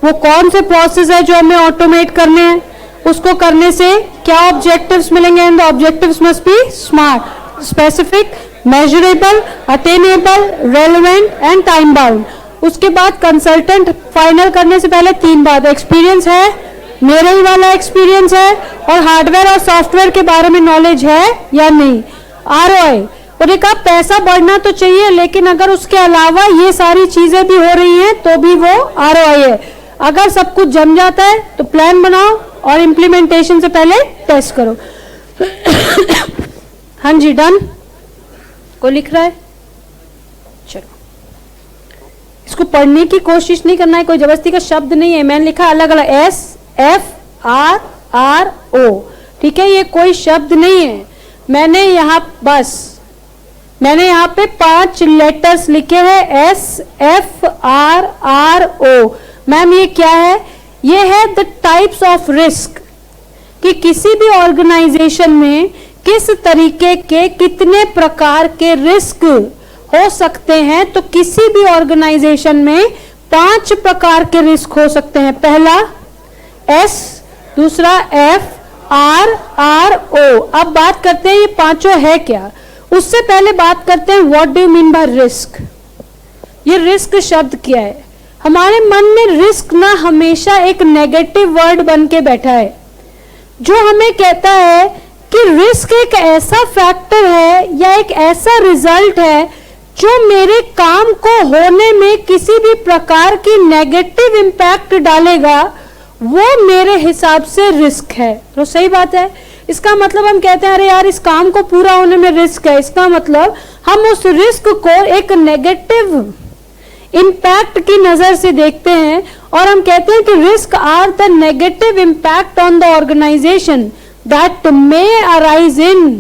[SPEAKER 1] वो कौन से प्रोसेस है जो हमें ऑटोमेट करने हैं, उसको करने से क्या ऑब्जेक्टिव्स मिलेंगे। And the objectives must be smart, specific, measurable, attainable, relevant and time bound. उसके बाद कंसल्टेंट फाइनल करने से पहले 3 बात, एक्सपीरियंस है, मेरा ही वाला एक्सपीरियंस है, और हार्डवेयर और सॉफ्टवेयर के बारे में नॉलेज है या नहीं। ROI, उन्हें कहा पैसा बढ़ना तो चाहिए लेकिन अगर उसके अलावा ये सारी चीजें भी हो रही हैं तो भी वो ROI है। अगर सब कुछ जम जाता है तो प्लान बनाओ और इंप्लीमेंटेशन से पहले टेस्ट करो। हाँ जी, डन। कोई लिख रहा है? चलो, इसको पढ़ने की कोशिश नहीं करना है, कोई जबरदस्ती का शब्द नहीं है। मैंने लिखा अलग अलग SFRRO, ठीक है, ये कोई शब्द नहीं है। मैंने यहाँ पे 5 लेटर्स लिखे हैं SFRRO। मैम ये क्या है? ये है द टाइप्स ऑफ रिस्क, कि किसी भी ऑर्गेनाइजेशन में किस तरीके के कितने प्रकार के रिस्क हो सकते हैं। तो किसी भी ऑर्गेनाइजेशन में 5 प्रकार के रिस्क हो सकते हैं। पहला S, दूसरा FRRO। अब बात करते हैं ये पांचों है क्या। उससे पहले बात करते हैं what do you mean by risk. ये रिस्क शब्द क्या है? हमारे मन में रिस्क ना हमेशा एक नेगेटिव वर्ड बन के बैठा है, जो हमें कहता है कि रिस्क एक ऐसा फैक्टर है या एक ऐसा रिजल्ट है जो मेरे काम को होने में किसी भी प्रकार की नेगेटिव इंपैक्ट डालेगा, वो मेरे हिसाब से रिस्क है। तो सही बात है। इसका मतलब हम कहते हैं अरे यार इस काम को पूरा होने में रिस्क है, इसका मतलब हम उस रिस्क को एक नेगेटिव इंपैक्ट की नजर से देखते हैं और हम कहते हैं कि risk are the negative impact on the organisation that may arise in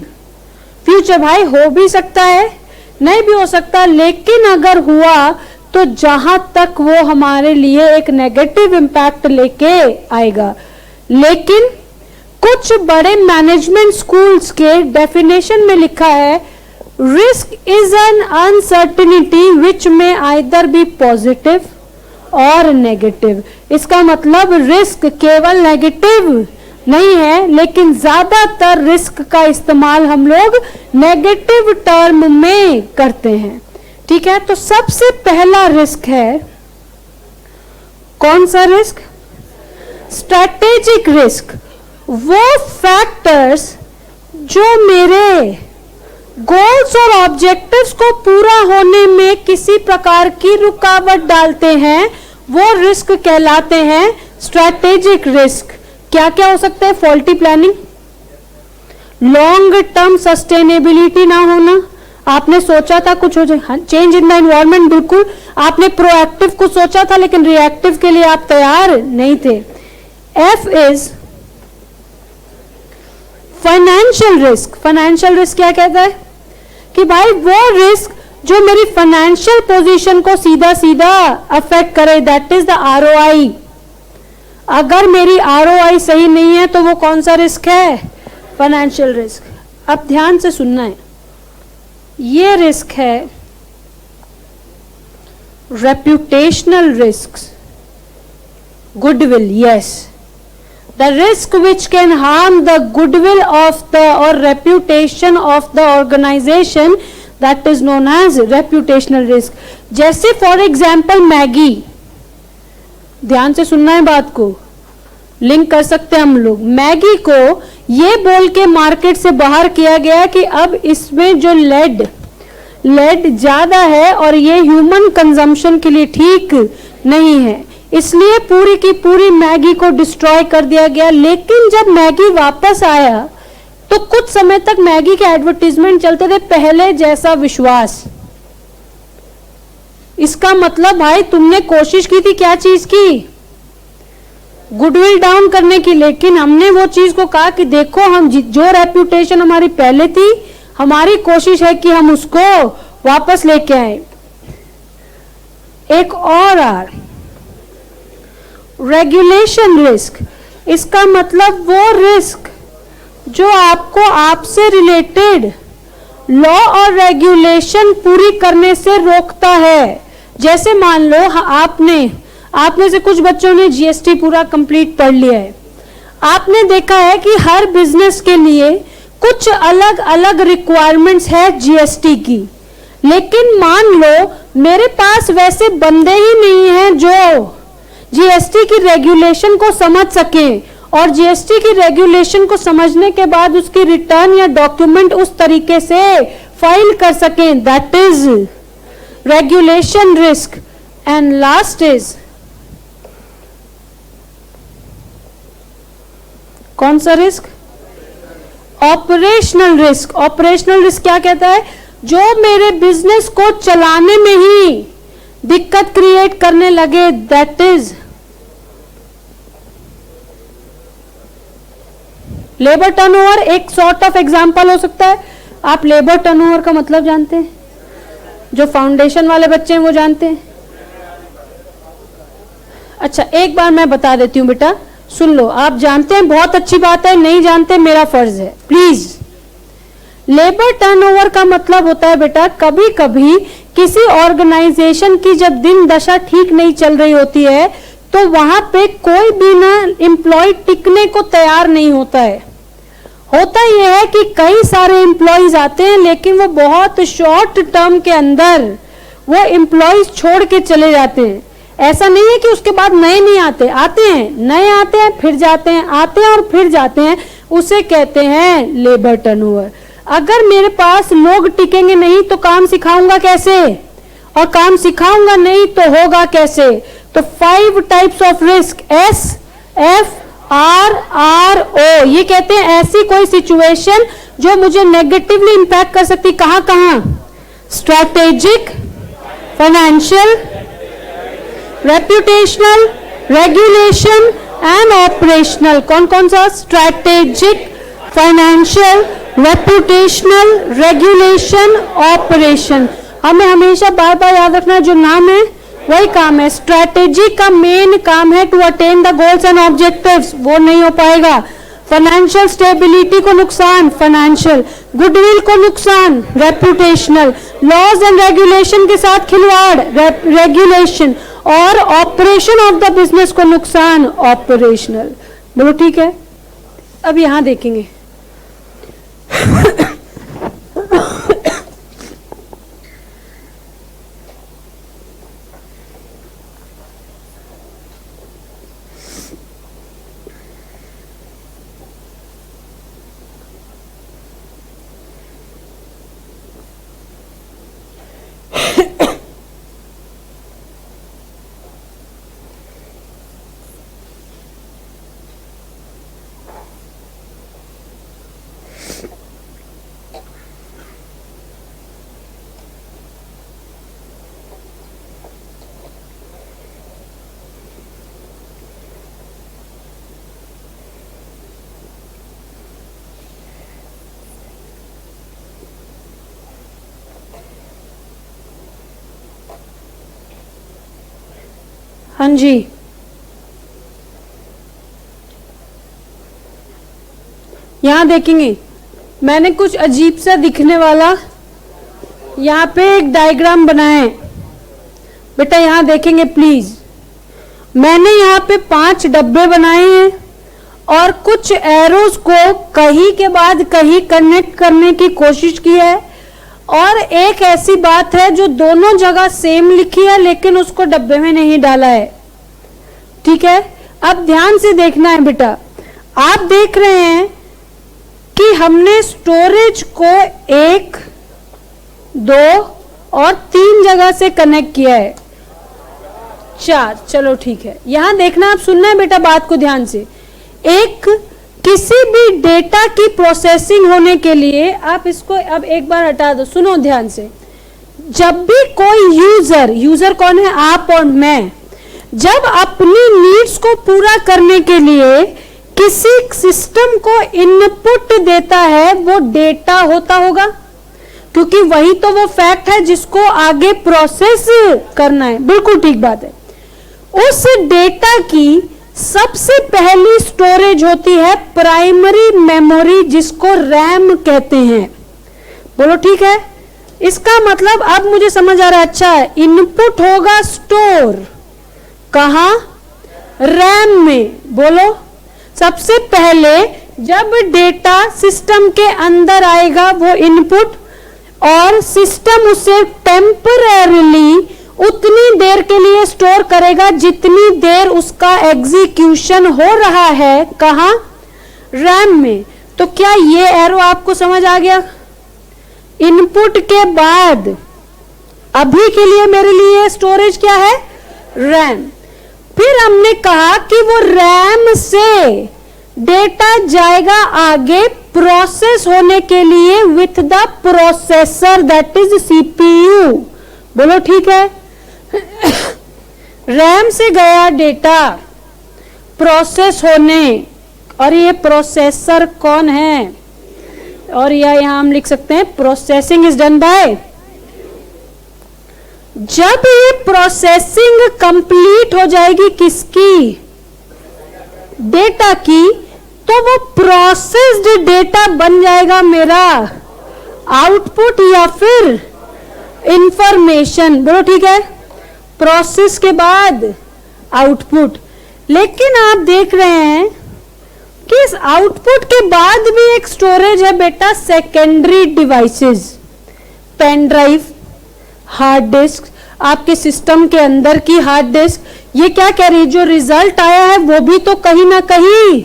[SPEAKER 1] future. भाई हो भी सकता है, नहीं भी हो सकता, लेकिन अगर हुआ तो जहां तक वो हमारे लिए एक नेगेटिव इंपैक्ट लेके आएगा। लेकिन कुछ बड़े मैनेजमेंट स्कूल्स के डेफिनेशन में लिखा है रिस्क इज एन अनसर्टेनिटी विच में आइदर बी पॉजिटिव और नेगेटिव। इसका मतलब रिस्क केवल नेगेटिव नहीं है, लेकिन ज्यादातर रिस्क का इस्तेमाल हम लोग नेगेटिव टर्म में करते हैं। ठीक है, तो सबसे पहला रिस्क है कौन सा रिस्क? Strategic risk. वो फैक्टर्स जो मेरे गोल्स और ऑब्जेक्टिव्स को पूरा होने में किसी प्रकार की रुकावट डालते हैं, वो रिस्क कहलाते हैं स्ट्रैटेजिक रिस्क। क्या क्या हो सकते हैं? Faulty planning, long term sustainability ना होना, आपने सोचा था कुछ हो जाए, चेंज इन द एनवायरनमेंट, बिल्कुल आपने प्रोएक्टिव कुछ सोचा था लेकिन रिएक्टिव के लिए आप तैयार नहीं थे। F is financial risk. Financial risk क्या कहता है कि भाई वो रिस्क जो मेरी फाइनेंशियल पोजीशन को सीधा सीधा अफेक्ट करे, दैट इज द ROI। अगर मेरी ROI सही नहीं है तो वो कौन सा रिस्क है? Financial risk. अब ध्यान से सुनना है, ये रिस्क है reputational risk, goodwill. Yes, the risk which can harm the goodwill of the or reputation of the organization, that is known as reputational risk। जैसे फॉर एग्जाम्पल मैगी, ध्यान से सुनना है बात को, लिंक कर सकते हैं हम लोग। मैगी को ये बोल के मार्केट से बाहर किया गया कि अब इसमें जो लेड ज्यादा है और ये ह्यूमन कंजम्पशन के लिए ठीक नहीं है, इसलिए पूरी की पूरी मैगी को डिस्ट्रॉय कर दिया गया। लेकिन जब मैगी वापस आया तो कुछ समय तक मैगी के एडवर्टीजमेंट चलते थे, पहले जैसा विश्वास। इसका मतलब भाई तुमने कोशिश की थी क्या चीज की? गुडविल डाउन करने की, लेकिन हमने वो चीज को कहा कि देखो हम जो रेप्यूटेशन हमारी पहले थी हमारी कोशिश है कि हम उसको वापस लेके आए। एक और आर, रेगुलेशन रिस्क। इसका मतलब वो रिस्क जो आपको आपसे रिलेटेड लॉ और रेगुलेशन पूरी करने से रोकता है। जैसे मान लो आप में से कुछ बच्चों ने जीएसटी पूरा कंप्लीट पढ़ लिया है। आपने देखा है कि हर बिजनेस के लिए कुछ अलग अलग रिक्वायरमेंट्स है जीएसटी की, लेकिन मान लो मेरे पास वैसे बंदे ही नहीं हैं जो जीएसटी की रेगुलेशन को समझ सकें और जीएसटी की रेगुलेशन को समझने के बाद उसकी रिटर्न या डॉक्यूमेंट उस तरीके से फाइल कर सकें। That is regulation risk. And last is, कौन सा risk? Operational risk. Operational risk क्या कहता है? जो मेरे बिजनेस को चलाने में ही दिक्कत क्रिएट करने लगे। That is labour turnover. एक सॉर्ट ऑफ एग्जांपल हो सकता है। आप लेबर टर्नओवर का मतलब जानते हैं? जो फाउंडेशन वाले बच्चे हैं वो जानते हैं? अच्छा, एक बार मैं बता देती हूं बेटा, सुन लो। आप जानते हैं, बहुत अच्छी बात है। नहीं जानते, मेरा फर्ज है, प्लीज। लेबर टर्नओवर का मतलब होता है बेटा, कभी कभी किसी ऑर्गेनाइजेशन की जब दिन दशा ठीक नहीं चल रही होती है तो वहां पे कोई भी ना एम्प्लॉय टिकने को तैयार नहीं होता है। होता यह है कि कई सारे एम्प्लॉयज आते हैं, लेकिन वो बहुत शॉर्ट टर्म के अंदर वो एम्प्लॉयज छोड़ के चले जाते हैं। ऐसा नहीं है कि उसके बाद नए नहीं आते, आते हैं, नए आते हैं फिर जाते हैं, आते हैं और फिर जाते हैं। उसे कहते हैं लेबर टर्नओवर। अगर मेरे पास लोग टिकेंगे नहीं तो काम सिखाऊंगा कैसे, और काम सिखाऊंगा नहीं तो होगा कैसे? तो 5 टाइप्स ऑफ रिस्क, SFRRO, ये कहते हैं ऐसी कोई सिचुएशन जो मुझे नेगेटिवली इंपैक्ट कर सकती। कहां कहां? Strategic, financial, reputational, regulation and operational. कौन कौन सा? Strategic, financial, reputational, regulation, operation. हमें हमेशा बार बार याद रखना, जो नाम है वही काम है। स्ट्रैटेजी का मेन काम है to attain the goals and objectives, वो नहीं हो पाएगा। फाइनेंशियल स्टेबिलिटी को नुकसान, फाइनेंशियल। गुडविल को नुकसान, रेप्यूटेशनल। लॉज एंड रेगुलेशन के साथ खिलवाड़, रेगुलेशन। और ऑपरेशन ऑफ द बिजनेस को नुकसान, ऑपरेशनल। बोलो ठीक है। अब यहां देखेंगे हाँ जी, यहां देखेंगे मैंने कुछ अजीब सा दिखने वाला यहां पे एक डायग्राम बनाया है बेटा। यहां देखेंगे प्लीज। मैंने यहां पे 5 डब्बे बनाए हैं और कुछ एरोज को कहीं के बाद कहीं कनेक्ट करने की कोशिश की है, और एक ऐसी बात है जो दोनों जगह सेम लिखी है लेकिन उसको डब्बे में नहीं डाला है। ठीक है, अब ध्यान से देखना है बेटा। आप देख रहे हैं कि हमने स्टोरेज को 1, 2 और 3 जगह से कनेक्ट किया है। 4, चलो ठीक है। यहां देखना, आप सुनना है बेटा बात को ध्यान से। किसी भी डेटा की प्रोसेसिंग होने के लिए, आप इसको अब एक बार हटा दो, सुनो ध्यान से। जब भी कोई यूजर कौन है? आप और मैं। जब अपनी नीड्स को पूरा करने के लिए किसी सिस्टम को इनपुट देता है, वो डेटा होता होगा। क्योंकि वही तो वो फैक्ट है जिसको आगे प्रोसेस करना है। बिल्कुल ठीक बात है। उस डेटा की सबसे पहली स्टोरेज होती है प्राइमरी मेमोरी, जिसको रैम कहते हैं। बोलो ठीक है। इसका मतलब अब मुझे समझ आ रहा है। अच्छा है, इनपुट होगा स्टोर कहां? रैम में। बोलो, सबसे पहले जब डेटा सिस्टम के अंदर आएगा वो इनपुट, और सिस्टम उसे टेम्पररीली उतनी देर के लिए स्टोर करेगा जितनी देर उसका एग्जीक्यूशन हो रहा है। कहां? रैम में। तो क्या ये एरो आपको समझ आ गया? इनपुट के बाद अभी के लिए मेरे लिए स्टोरेज क्या है? रैम। फिर हमने कहा कि वो रैम से डेटा जाएगा आगे प्रोसेस होने के लिए with the processor, that is CPU. बोलो ठीक है। रैम से गया डेटा प्रोसेस होने, और ये प्रोसेसर कौन है? और यहां हम लिख सकते हैं प्रोसेसिंग इज डन बाय। जब ये प्रोसेसिंग कंप्लीट हो जाएगी किसकी? डेटा की, तो वो प्रोसेस्ड डेटा बन जाएगा मेरा आउटपुट या फिर इंफॉर्मेशन। बोलो ठीक है। प्रोसेस के बाद आउटपुट। लेकिन आप देख रहे हैं कि इस आउटपुट के बाद भी एक स्टोरेज है बेटा, secondary devices, pen drive, hard disk, आपके सिस्टम के अंदर की हार्ड डिस्क। ये क्या कह रही है? जो रिजल्ट आया है वो भी तो कहीं ना कहीं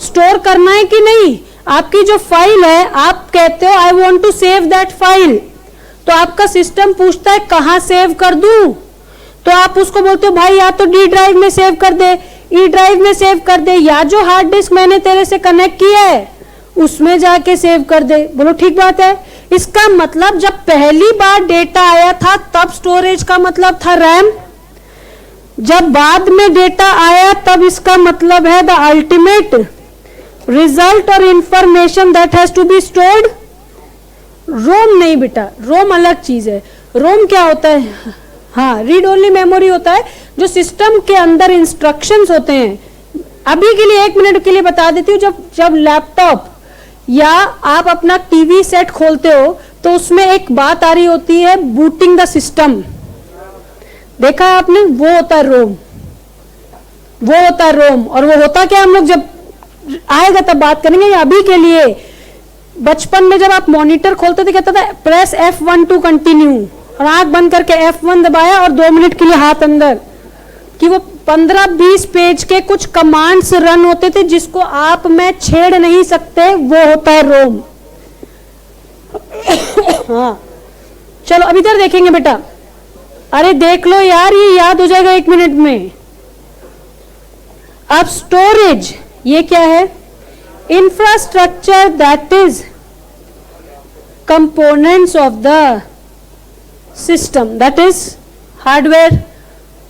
[SPEAKER 1] स्टोर करना है कि नहीं? आपकी जो फाइल है, आप कहते हो I want to save that file, तो आपका सिस्टम पूछता है कहां सेव कर दूं? तो आप उसको बोलते हो भाई या तो डी ड्राइव में सेव कर दे, ई ड्राइव में सेव कर दे, या जो हार्ड डिस्क मैंने तेरे से कनेक्ट किया है उसमें जाके सेव कर दे। बोलो ठीक बात है। इसका मतलब जब पहली बार डेटा आया था तब स्टोरेज का मतलब था रैम, जब बाद में डेटा आया तब इसका मतलब है द अल्टीमेट रिजल्ट और information that has to be stored. ROM नहीं बेटा, रोम अलग चीज है। रोम क्या होता है? हाँ, रीड ओनली मेमोरी होता है, जो सिस्टम के अंदर इंस्ट्रक्शंस होते हैं। अभी के लिए 1 मिनट के लिए बता देती हूँ, जब लैपटॉप या आप अपना टीवी सेट खोलते हो तो उसमें एक बात आ रही होती है, बूटिंग द सिस्टम। देखा है आपने? वो होता है रोम, वो होता है रोम। और वो होता क्या, हम लोग जब आएगा तब बात करेंगे। या अभी के लिए, बचपन में जब आप मॉनिटर खोलते थे कहता था प्रेस F1 टू कंटिन्यू, और आंख बंद करके F1 दबाया और 2 मिनट के लिए हाथ अंदर, कि वो 15-20 पेज के कुछ कमांड्स रन होते थे जिसको आप मैं छेड़ नहीं सकते, वो होता है रोम। हाँ चलो अब इधर देखेंगे बेटा। अरे देख लो यार, ये याद हो जाएगा 1 मिनट में। अब स्टोरेज ये क्या है? Infrastructure that is components of the system, that is hardware,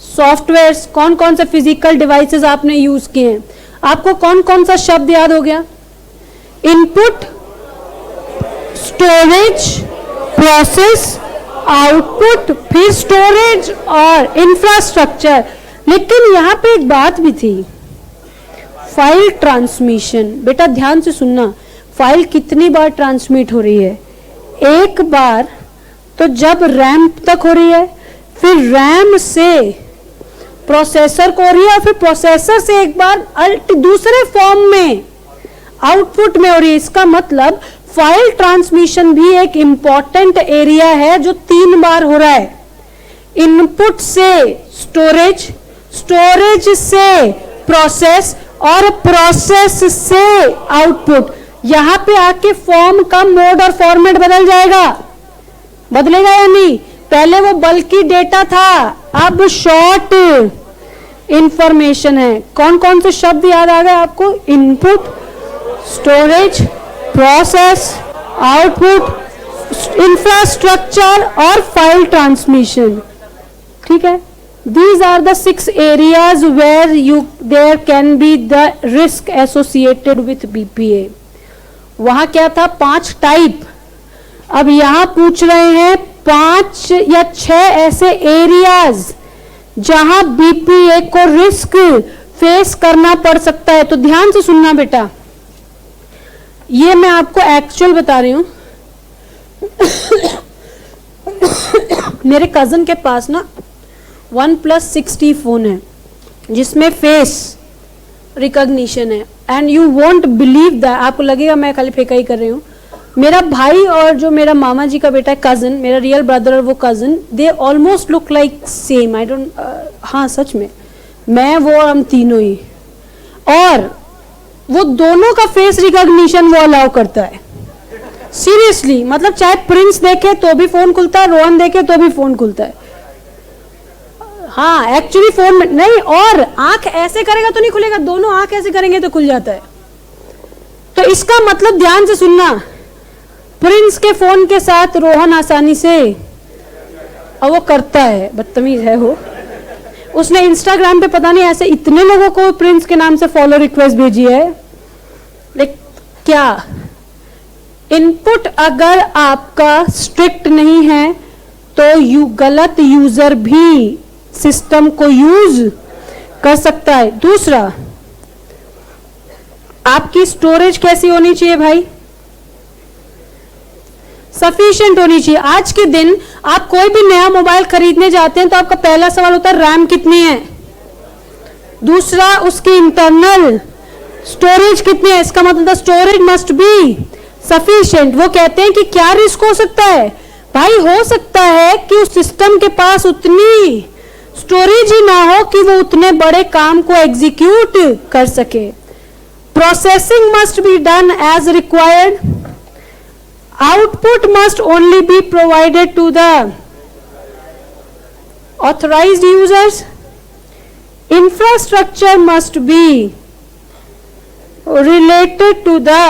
[SPEAKER 1] software. कौन कौन से फिजिकल डिवाइसेस आपने यूज किए हैं? आपको कौन कौन सा शब्द याद हो गया? इनपुट, स्टोरेज, प्रोसेस, आउटपुट, फिर स्टोरेज और इंफ्रास्ट्रक्चर। लेकिन यहां पे एक बात भी थी, फाइल ट्रांसमिशन। बेटा ध्यान से सुनना, फाइल कितनी बार ट्रांसमिट हो रही है? एक बार। तो जब रैम तक हो रही है, फिर रैम से प्रोसेसर को हो रही है, और फिर प्रोसेसर से एक बार दूसरे फॉर्म में आउटपुट में हो रही है। इसका मतलब फाइल ट्रांसमिशन भी एक इंपॉर्टेंट एरिया है जो 3 बार हो रहा है। इनपुट से स्टोरेज, स्टोरेज से प्रोसेस, और प्रोसेस से आउटपुट। यहां पे आके फॉर्म का मोड और फॉर्मेट बदल जाएगा। बदलेगा या नहीं? पहले वो बल्कि डेटा था, अब शॉर्ट इंफॉर्मेशन है। कौन कौन से शब्द याद आ गए आपको? Input, storage, process, output, infrastructure और फाइल ट्रांसमिशन। ठीक है। These are the 6 areas where there can be the risk associated with BPA. वहां क्या था? 5 टाइप। अब यहां पूछ रहे हैं 5 या 6 ऐसे एरियाज जहां बीपीए को रिस्क फेस करना पड़ सकता है। तो ध्यान से सुनना बेटा, ये मैं आपको एक्चुअल बता रही हूं। मेरे कजन के पास ना OnePlus 6T फोन है जिसमें फेस रिकॉग्निशन है, and you won't believe that, आपको लगेगा मैं खाली फेंका ही कर रही हूँ। मेरा भाई और जो मेरा मामा जी का बेटा है, कजन, मेरा रियल ब्रदर और वो cousin, they almost look like same. I don't, हाँ सच में, मैं वो और हम तीनों ही, और वो दोनों का फेस रिकॉग्निशन वो अलाउ करता है। सीरियसली, मतलब चाहे प्रिंस देखे तो भी फोन खुलता है, रोहन देखे तो भी फोन खुलता है। हाँ एक्चुअली फोन में नहीं, और आंख ऐसे करेगा तो नहीं खुलेगा, दोनों आंख ऐसे करेंगे तो खुल जाता है। तो इसका मतलब ध्यान से सुनना, प्रिंस के फोन के साथ रोहन आसानी से, और वो करता है, बदतमीज है वो। उसने इंस्टाग्राम पे पता नहीं ऐसे इतने लोगों को प्रिंस के नाम से फॉलो रिक्वेस्ट भेजी है। क्या इनपुट अगर आपका स्ट्रिक्ट नहीं है तो गलत यूजर भी सिस्टम को यूज कर सकता है। दूसरा, आपकी स्टोरेज कैसी होनी चाहिए भाई? सफिशिएंट होनी चाहिए। आज के दिन आप कोई भी नया मोबाइल खरीदने जाते हैं तो आपका पहला सवाल होता है रैम कितनी है, दूसरा उसकी इंटरनल स्टोरेज कितनी है। इसका मतलब स्टोरेज मस्ट बी सफिशिएंट। वो कहते हैं कि क्या रिस्क हो सकता है भाई? हो सकता है कि उस सिस्टम के पास उतनी स्टोरेज ही ना हो कि वो उतने बड़े काम को एग्जीक्यूट कर सके। Processing must be done as required. Output must only be provided to the authorized users. Infrastructure must be related to the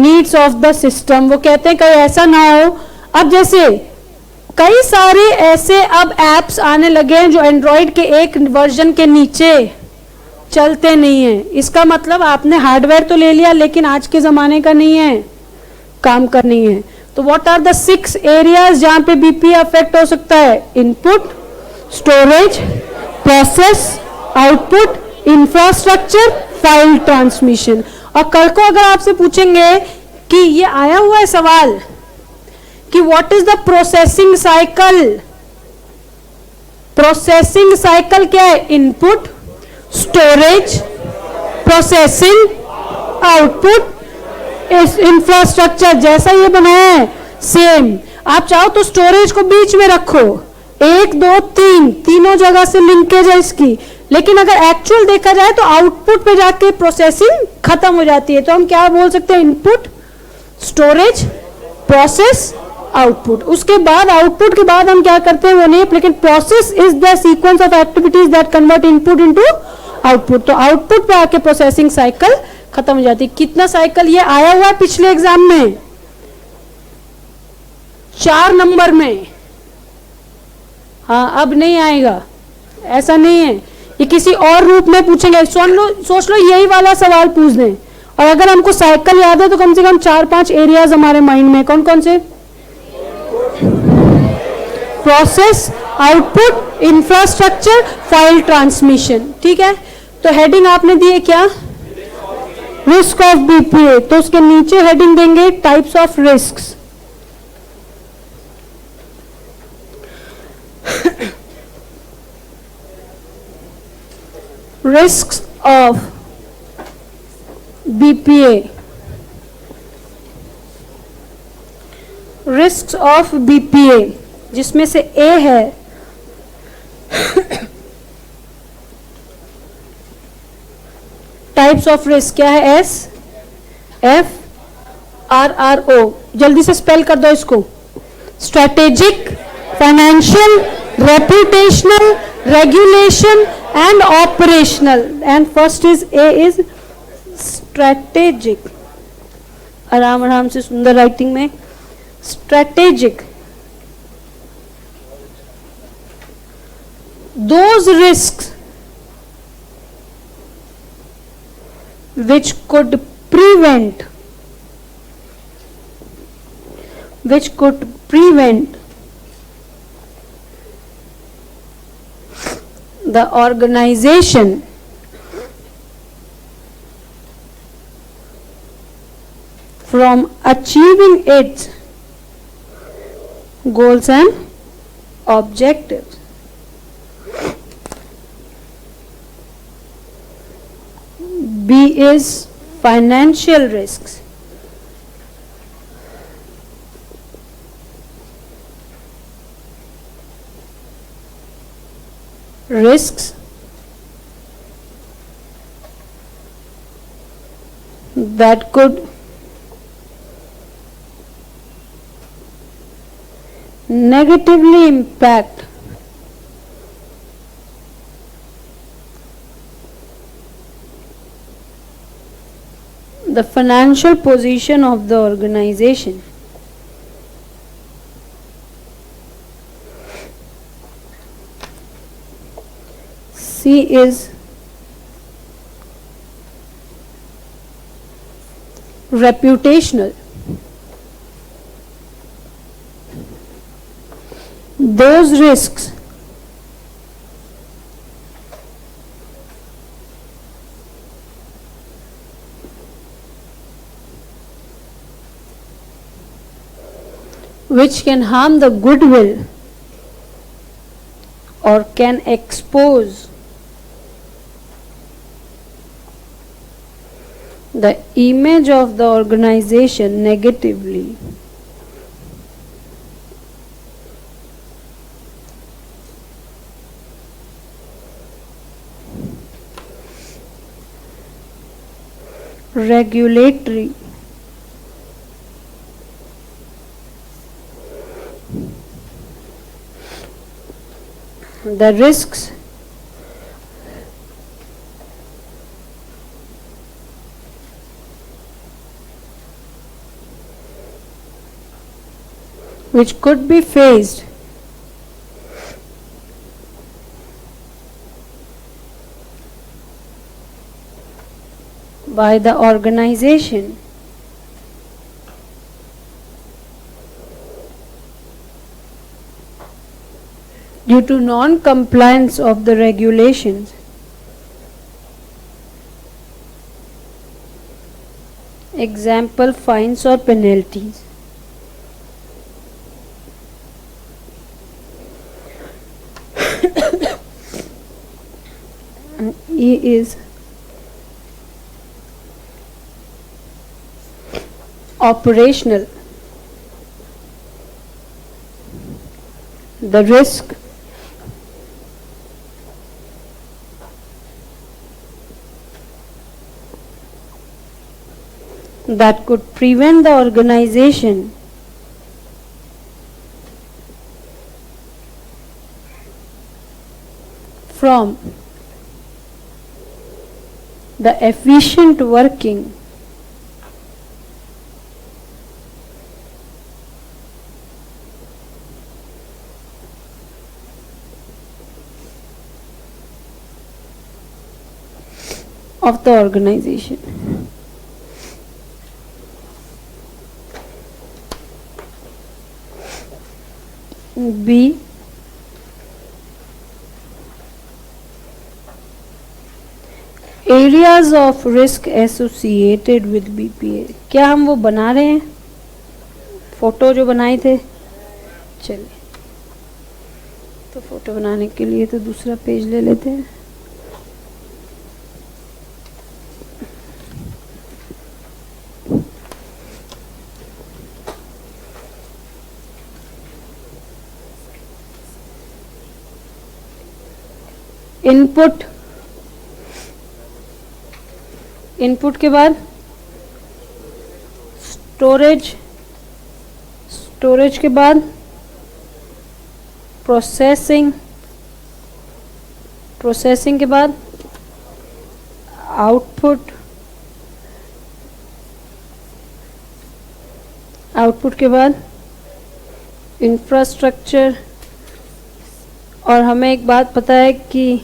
[SPEAKER 1] needs of the system. वो कहते हैं कहीं ऐसा ना हो, अब जैसे कई सारे ऐसे अब एप्स आने लगे हैं जो एंड्रॉइड के एक वर्जन के नीचे चलते नहीं हैं। इसका मतलब आपने हार्डवेयर तो ले लिया लेकिन आज के जमाने का नहीं है, काम करनी है। तो व्हाट आर द 6 एरियाज जहां पे बीपीए अफेक्ट हो सकता है? Input, storage, process, output, infrastructure, file transmission. और कल को अगर आपसे पूछेंगे कि ये आया हुआ है सवाल कि what is the processing cycle, processing cycle क्या है? इनपुट, स्टोरेज, प्रोसेसिंग, आउटपुट, इस इंफ्रास्ट्रक्चर। जैसा ये बनाया है सेम। आप चाहो तो स्टोरेज को बीच में रखो, 1 2 3 तीनों जगह से लिंकेज है इसकी, लेकिन अगर एक्चुअल देखा जाए तो आउटपुट पे जाके प्रोसेसिंग खत्म हो जाती है। तो हम क्या बोल सकते हैं? Input, storage, process, output. उसके बाद आउटपुट के बाद हम क्या करते हैं वो नहीं, लेकिन process is the sequence of activities that convert input into output. तो आउटपुट पे आके प्रोसेसिंग साइकिल खत्म हो जाती है। कितना साइकिल ये आया हुआ है पिछले एग्जाम में? 4 नंबर में। हाँ अब नहीं आएगा, ऐसा नहीं है, ये किसी और रूप में पूछेंगे। सोच लो यही वाला सवाल पूछ दें, और अगर हमको साइकिल याद है तो कम से कम 4-5 एरियाज हमारे माइंड में। कौन कौन से? Process, output, infrastructure, file transmission. ठीक है, तो हेडिंग आपने दी है क्या? Risk of BPA. तो उसके नीचे हेडिंग देंगे types of risks. Risks of BPA, risks of BPA जिसमें से ए है टाइप्स ऑफ रिस्क क्या है? S F R R O. जल्दी से स्पेल कर दो इसको। Strategic, financial, reputational, regulation and operational. And first is a is strategic. आराम आराम से सुंदर राइटिंग में। Strategic, those risks which could prevent which could prevent the organization from achieving its goals and objectives. B is financial risks. Risks that could negatively impact the financial position of the organization. C is reputational. Those risks which can harm the goodwill or can expose the image of the organization negatively. Regulatory. The risks which could be faced by the organization due to non-compliance of the regulations. Example, fines or penalties. And E is operational. The risk that could prevent the organization from the efficient working of the organization. B, areas of risk associated with BPA. क्या हम वो बना रहे हैं photo जो बनाए थे? चलिए, तो फोटो बनाने के लिए तो दूसरा पेज ले लेते हैं. इनपुट, इनपुट के बाद स्टोरेज, स्टोरेज के बाद प्रोसेसिंग, प्रोसेसिंग के बाद आउटपुट, आउटपुट के बाद इंफ्रास्ट्रक्चर. और हमें एक बात पता है कि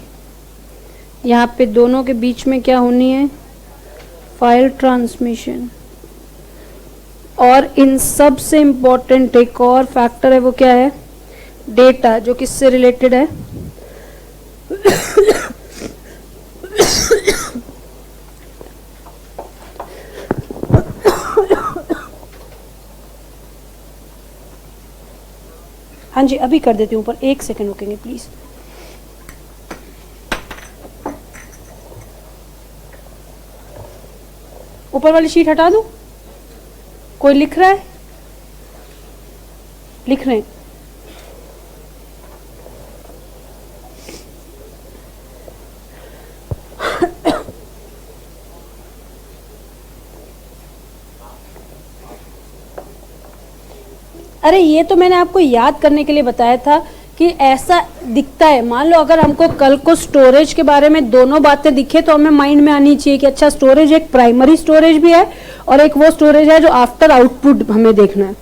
[SPEAKER 1] यहाँ पे दोनों के बीच में क्या होनी है? File transmission. और इन सब से इम्पोर्टेंट एक और फैक्टर है, वो क्या है? डेटा, जो किससे रिलेटेड है? हाँ जी, अभी कर देती हूँ, पर 1 सेकेंड रुकेंगे प्लीज। ऊपर वाली शीट हटा दूं? कोई लिख रहा है? लिख रहे हैं? अरे ये तो मैंने आपको याद करने के लिए बताया था कि ऐसा दिखता है। मान लो अगर हमको कल को स्टोरेज के बारे में दोनों बातें दिखे तो हमें माइंड में आनी चाहिए कि अच्छा, स्टोरेज एक प्राइमरी स्टोरेज भी है और एक वो स्टोरेज है जो आफ्टर आउटपुट हमें देखना है।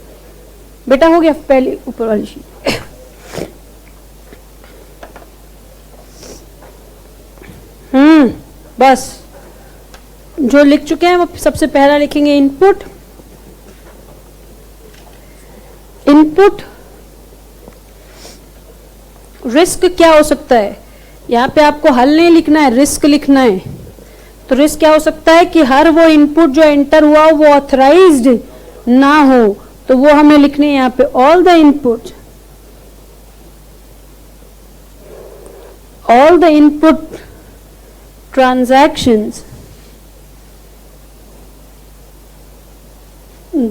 [SPEAKER 1] बेटा हो गया? पहले ऊपर वाली शीट। बस जो लिख चुके हैं वो सबसे पहला लिखेंगे इनपुट। इनपुट रिस्क क्या हो सकता है? यहाँ पे आपको हल नहीं लिखना है, रिस्क लिखना है। तो रिस्क क्या हो सकता है कि हर वो इनपुट जो एंटर हुआ वो ऑथराइज्ड ना हो, तो वो हमें लिखने हैं यहाँ पे all the input transactions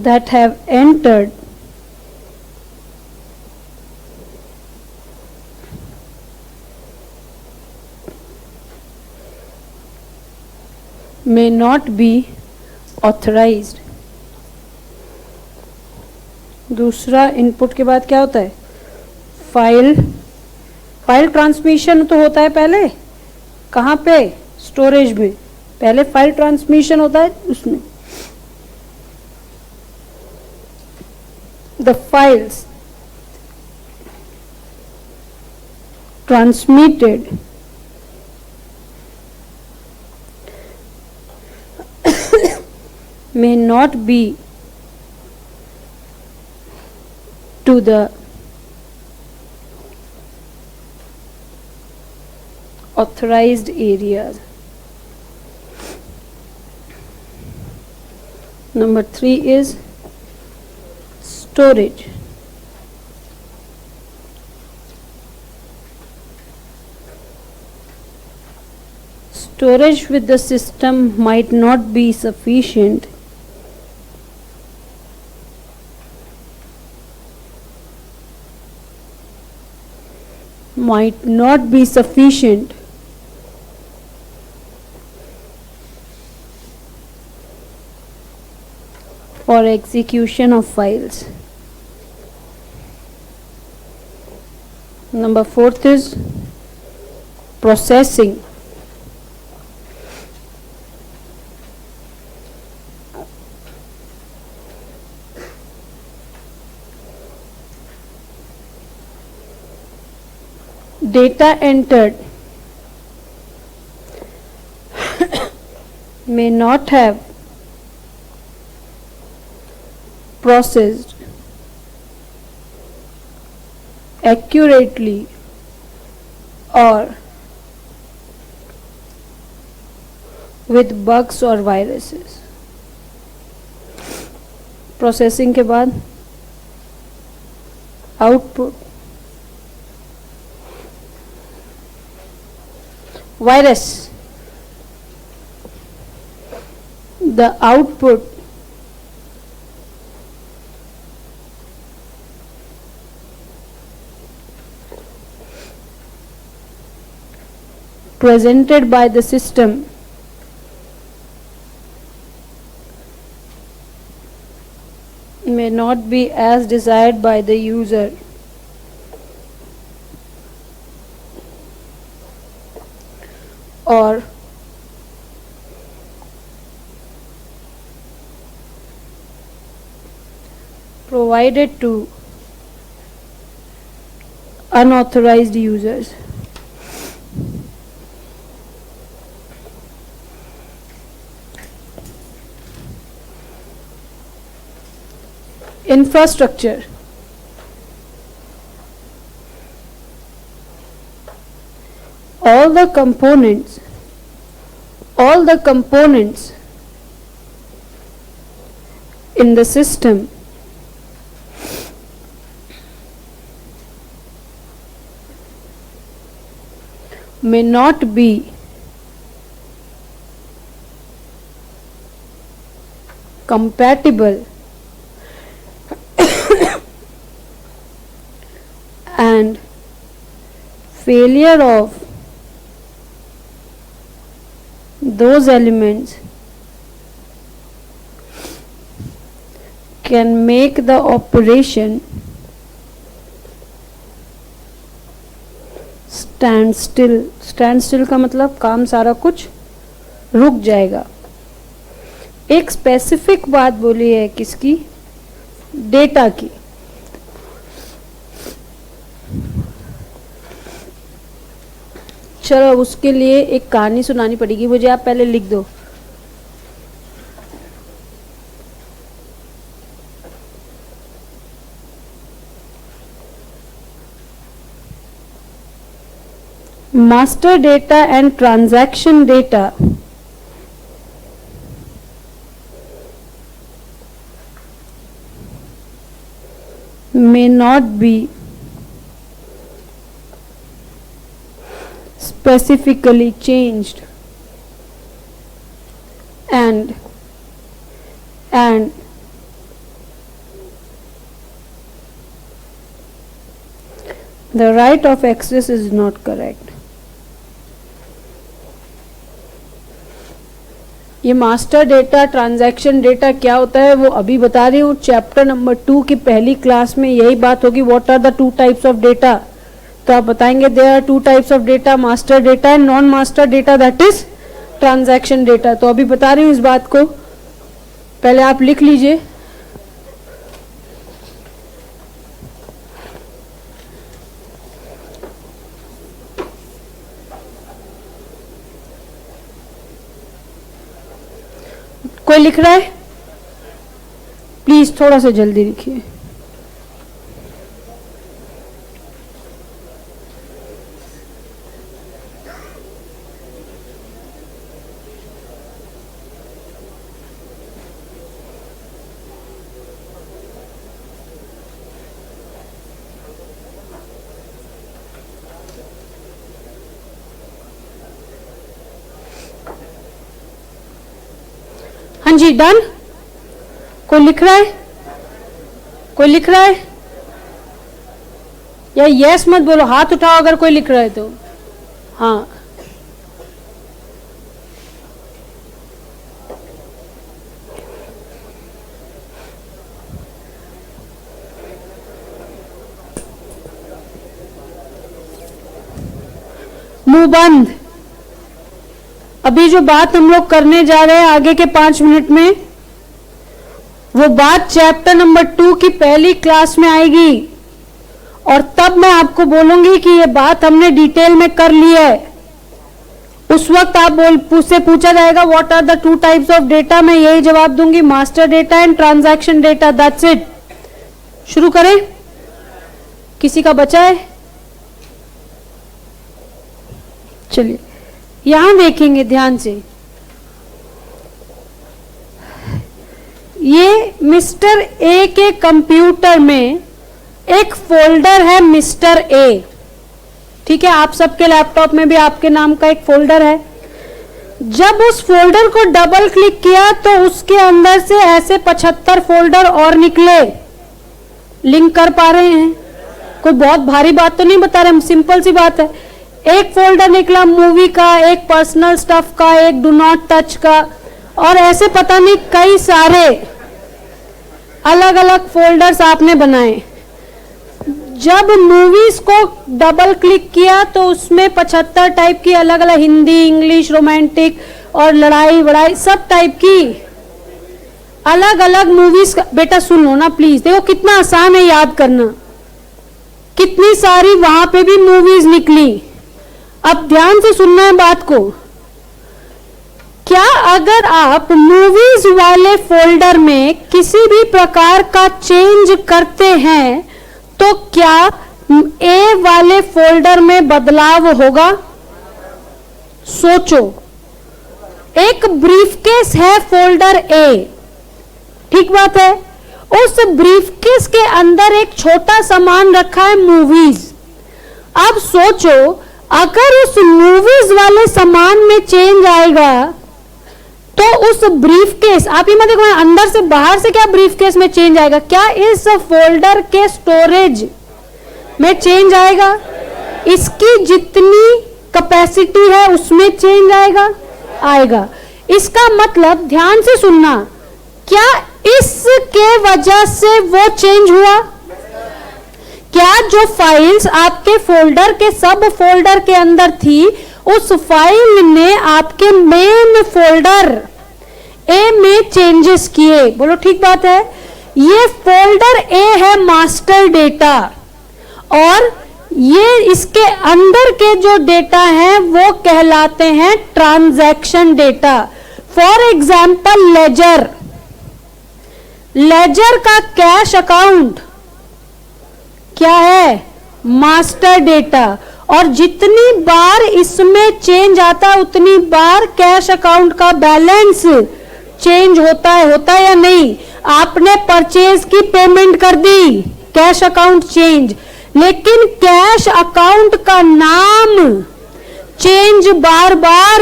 [SPEAKER 1] that have entered may not be authorized। दूसरा इनपुट के बाद क्या होता है? फाइल ट्रांसमिशन तो होता है पहले, कहाँ पे? स्टोरेज में। पहले फाइल ट्रांसमिशन होता है उसमें। The files transmitted may not be to the authorized areas। Number 3 is storage। Storage with the system might not be sufficient for execution of files। Number 4 is processing। Data entered may not have processed accurately or with bugs or viruses। Processing के बाद output. Virus, the output presented by the system may not be as desired by the user or provided to unauthorized users। infrastructure. All the components in the system may not be compatible and failure of those elements can make the operation stand still. stand still का मतलब काम सारा कुछ रुक जाएगा. एक specific बात बोली है किसकी? डेटा की. चलो उसके लिए एक कहानी सुनानी पड़ेगी मुझे, आप पहले लिख दो. Master data and transaction data may not be specifically changed and the right of access is not correct. ये मास्टर डेटा ट्रांजैक्शन डेटा क्या होता है वो अभी बता रही हूँ. चैप्टर नंबर 2 की पहली क्लास में यही बात होगी. What are the two types of data? तो आप बताएंगे there are two types of data, master data and non master data, that is transaction data. तो अभी बता रही हूँ इस बात को, पहले आप लिख लीजिए. कोई लिख रहा है? प्लीज थोड़ा सा जल्दी लिखिए. हाँ जी, डन. कोई लिख रहा है? कोई लिख रहा है? या यस मत बोलो, हाथ उठाओ अगर कोई लिख रहा है तो. हाँ, मुंह बंद. अभी जो बात हम लोग करने जा रहे हैं आगे के 5 मिनट में, वो बात चैप्टर नंबर 2 की पहली क्लास में आएगी. और तब मैं आपको बोलूंगी कि ये बात हमने डिटेल में कर ली है. उस वक्त आप से पूछा जाएगा what are the two types of data, मैं यही जवाब दूंगी, master data and transaction data, that's it. शुरू करें? किसी का बचा है? चलिए यहां देखेंगे ध्यान से. ये मिस्टर ए के कंप्यूटर में एक फोल्डर है मिस्टर ए. ठीक है, आप सबके लैपटॉप में भी आपके नाम का एक फोल्डर है. जब उस फोल्डर को डबल क्लिक किया तो उसके अंदर से ऐसे 75 फोल्डर और निकले. लिंक कर पा रहे हैं? कोई बहुत भारी बात तो नहीं बता रहे हम, सिंपल सी बात है. एक फोल्डर निकला मूवी का, एक पर्सनल स्टफ का, एक डू नॉट टच का, और ऐसे पता नहीं कई सारे अलग अलग फोल्डर्स आपने बनाए. जब मूवीज को डबल क्लिक किया तो उसमें 75 टाइप की अलग अलग हिंदी, इंग्लिश, रोमांटिक और लड़ाई वड़ाई सब टाइप की अलग अलग मूवीज. बेटा सुन लो ना प्लीज, देखो कितना आसान है याद करना. कितनी सारी वहां पे भी मूवीज निकली. अब ध्यान से सुनना है बात को. क्या अगर आप मूवीज वाले फोल्डर में किसी भी प्रकार का चेंज करते हैं तो क्या ए वाले फोल्डर में बदलाव होगा? सोचो, एक ब्रीफकेस है फोल्डर ए, ठीक बात है। उस ब्रीफकेस के अंदर एक छोटा सामान रखा है मूवीज। अब सोचो, अगर उस मूवीज वाले सामान में चेंज आएगा तो उस ब्रीफकेस, आप ही मत देखो अंदर से बाहर से क्या ब्रीफकेस में चेंज आएगा, क्या इस फोल्डर के स्टोरेज में चेंज आएगा? इसकी जितनी कैपेसिटी है उसमें चेंज आएगा। इसका मतलब, ध्यान से सुनना, क्या इसके वजह से वो चेंज हुआ? क्या जो फाइल्स आपके फोल्डर के सब फोल्डर के अंदर थी, उस फाइल ने आपके मेन फोल्डर ए में चेंजेस किए? बोलो ठीक बात है। ये फोल्डर ए है मास्टर डेटा, और ये इसके अंदर के जो डेटा हैं वो कहलाते हैं transaction data. For example ledger का कैश अकाउंट क्या है? Master data. और जितनी बार इसमें चेंज आता है उतनी बार कैश अकाउंट का बैलेंस चेंज होता है या नहीं? आपने परचेज की पेमेंट कर दी, कैश अकाउंट चेंज, लेकिन कैश अकाउंट का नाम चेंज बार बार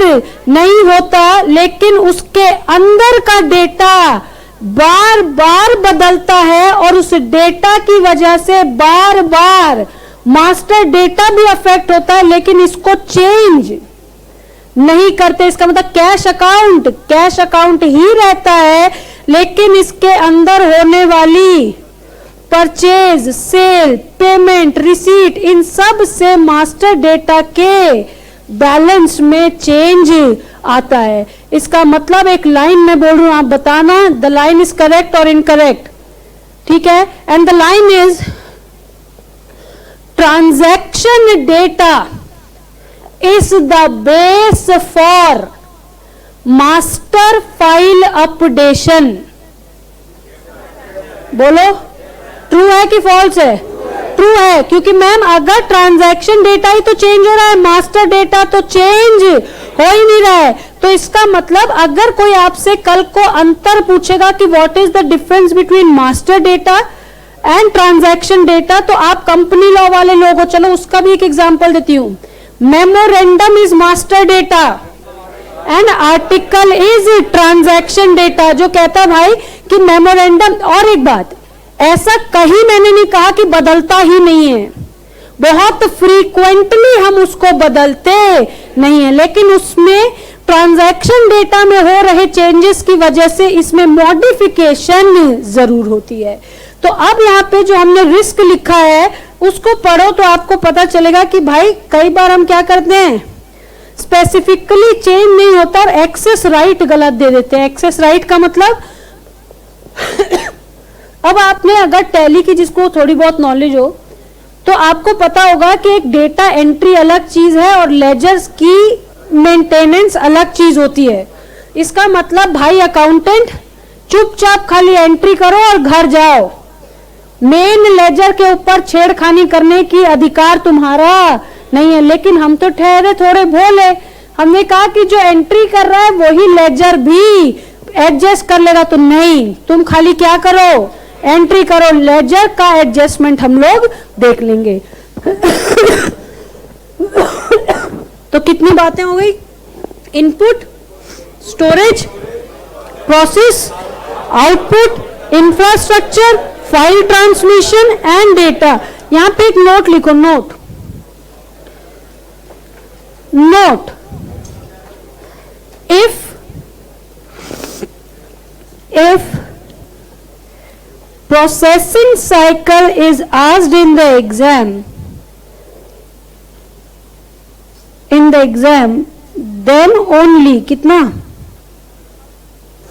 [SPEAKER 1] नहीं होता, लेकिन उसके अंदर का डेटा बार बार बदलता है, और उस डेटा की वजह से बार बार मास्टर डेटा भी अफेक्ट होता है, लेकिन इसको चेंज नहीं करते। इसका मतलब कैश अकाउंट ही रहता है, लेकिन इसके अंदर होने वाली परचेज, सेल, पेमेंट, रिसीट, इन सब से मास्टर डेटा के बैलेंस में चेंज आता है। इसका मतलब एक लाइन में बोल रहा हूं, आप बताना द लाइन इज करेक्ट और इनकरेक्ट, ठीक है? And the line is transaction data is the base for master file updation. बोलो, ट्रू है कि फॉल्स है? ट्रू है, क्योंकि मैम अगर ट्रांजैक्शन डेटा ही तो चेंज हो रहा है, मास्टर डेटा तो चेंज हो ही नहीं रहा है। तो इसका मतलब अगर कोई आपसे कल को अंतर पूछेगा कि what is the difference between master data and transaction data, तो आप कंपनी लॉ वाले लोग हो, चलो उसका भी एक एग्जांपल देती हूं। Memorandum is master data and article is transaction data, जो कहता है भाई कि मेमोरेंडम। और एक बात, ऐसा कहीं मैंने नहीं कहा कि बदलता ही नहीं है, बहुत फ्रीक्वेंटली हम उसको बदलते नहीं है, लेकिन उसमें ट्रांजैक्शन डेटा में हो रहे चेंजेस की वजह से इसमें मॉडिफिकेशन जरूर होती है। तो अब यहाँ पे जो हमने रिस्क लिखा है उसको पढ़ो तो आपको पता चलेगा कि भाई कई बार हम क्या करते हैं, स्पेसिफिकली चेंज नहीं होता और एक्सेस राइट गलत दे देते हैं। एक्सेस राइट का मतलब अब आपने अगर टैली की जिसको थोड़ी बहुत नॉलेज हो तो आपको पता होगा कि एक डेटा एंट्री अलग चीज है और लेजर्स की मेंटेनेंस अलग चीज होती है। इसका मतलब भाई अकाउंटेंट चुपचाप खाली एंट्री करो और घर जाओ, मेन लेजर के ऊपर छेड़खानी करने की अधिकार तुम्हारा नहीं है। लेकिन हम तो ठहरे थोड़े भोले, हमने कहा कि जो एंट्री कर रहा है वही लेजर भी एडजस्ट कर लेगा, तो नहीं, तुम खाली क्या करो, एंट्री करो, लेजर का एडजस्टमेंट हम लोग देख लेंगे। तो कितनी बातें हो गई, input, storage, process, output, infrastructure, file transmission and data. यहां पे एक नोट लिखो, note if processing cycle is asked in the exam, then only कितना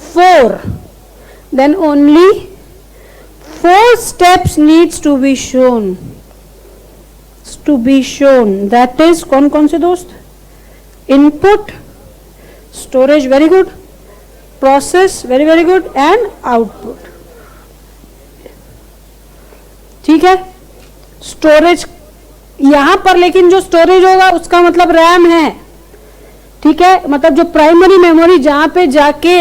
[SPEAKER 1] 4, then only 4 steps needs to be shown, that is कौन कौन से दोस्त, input, storage very good, process very very good, and output. ठीक है, storage यहां पर, लेकिन जो स्टोरेज होगा उसका मतलब रैम है। ठीक है, मतलब जो प्राइमरी मेमोरी जहां पे जाके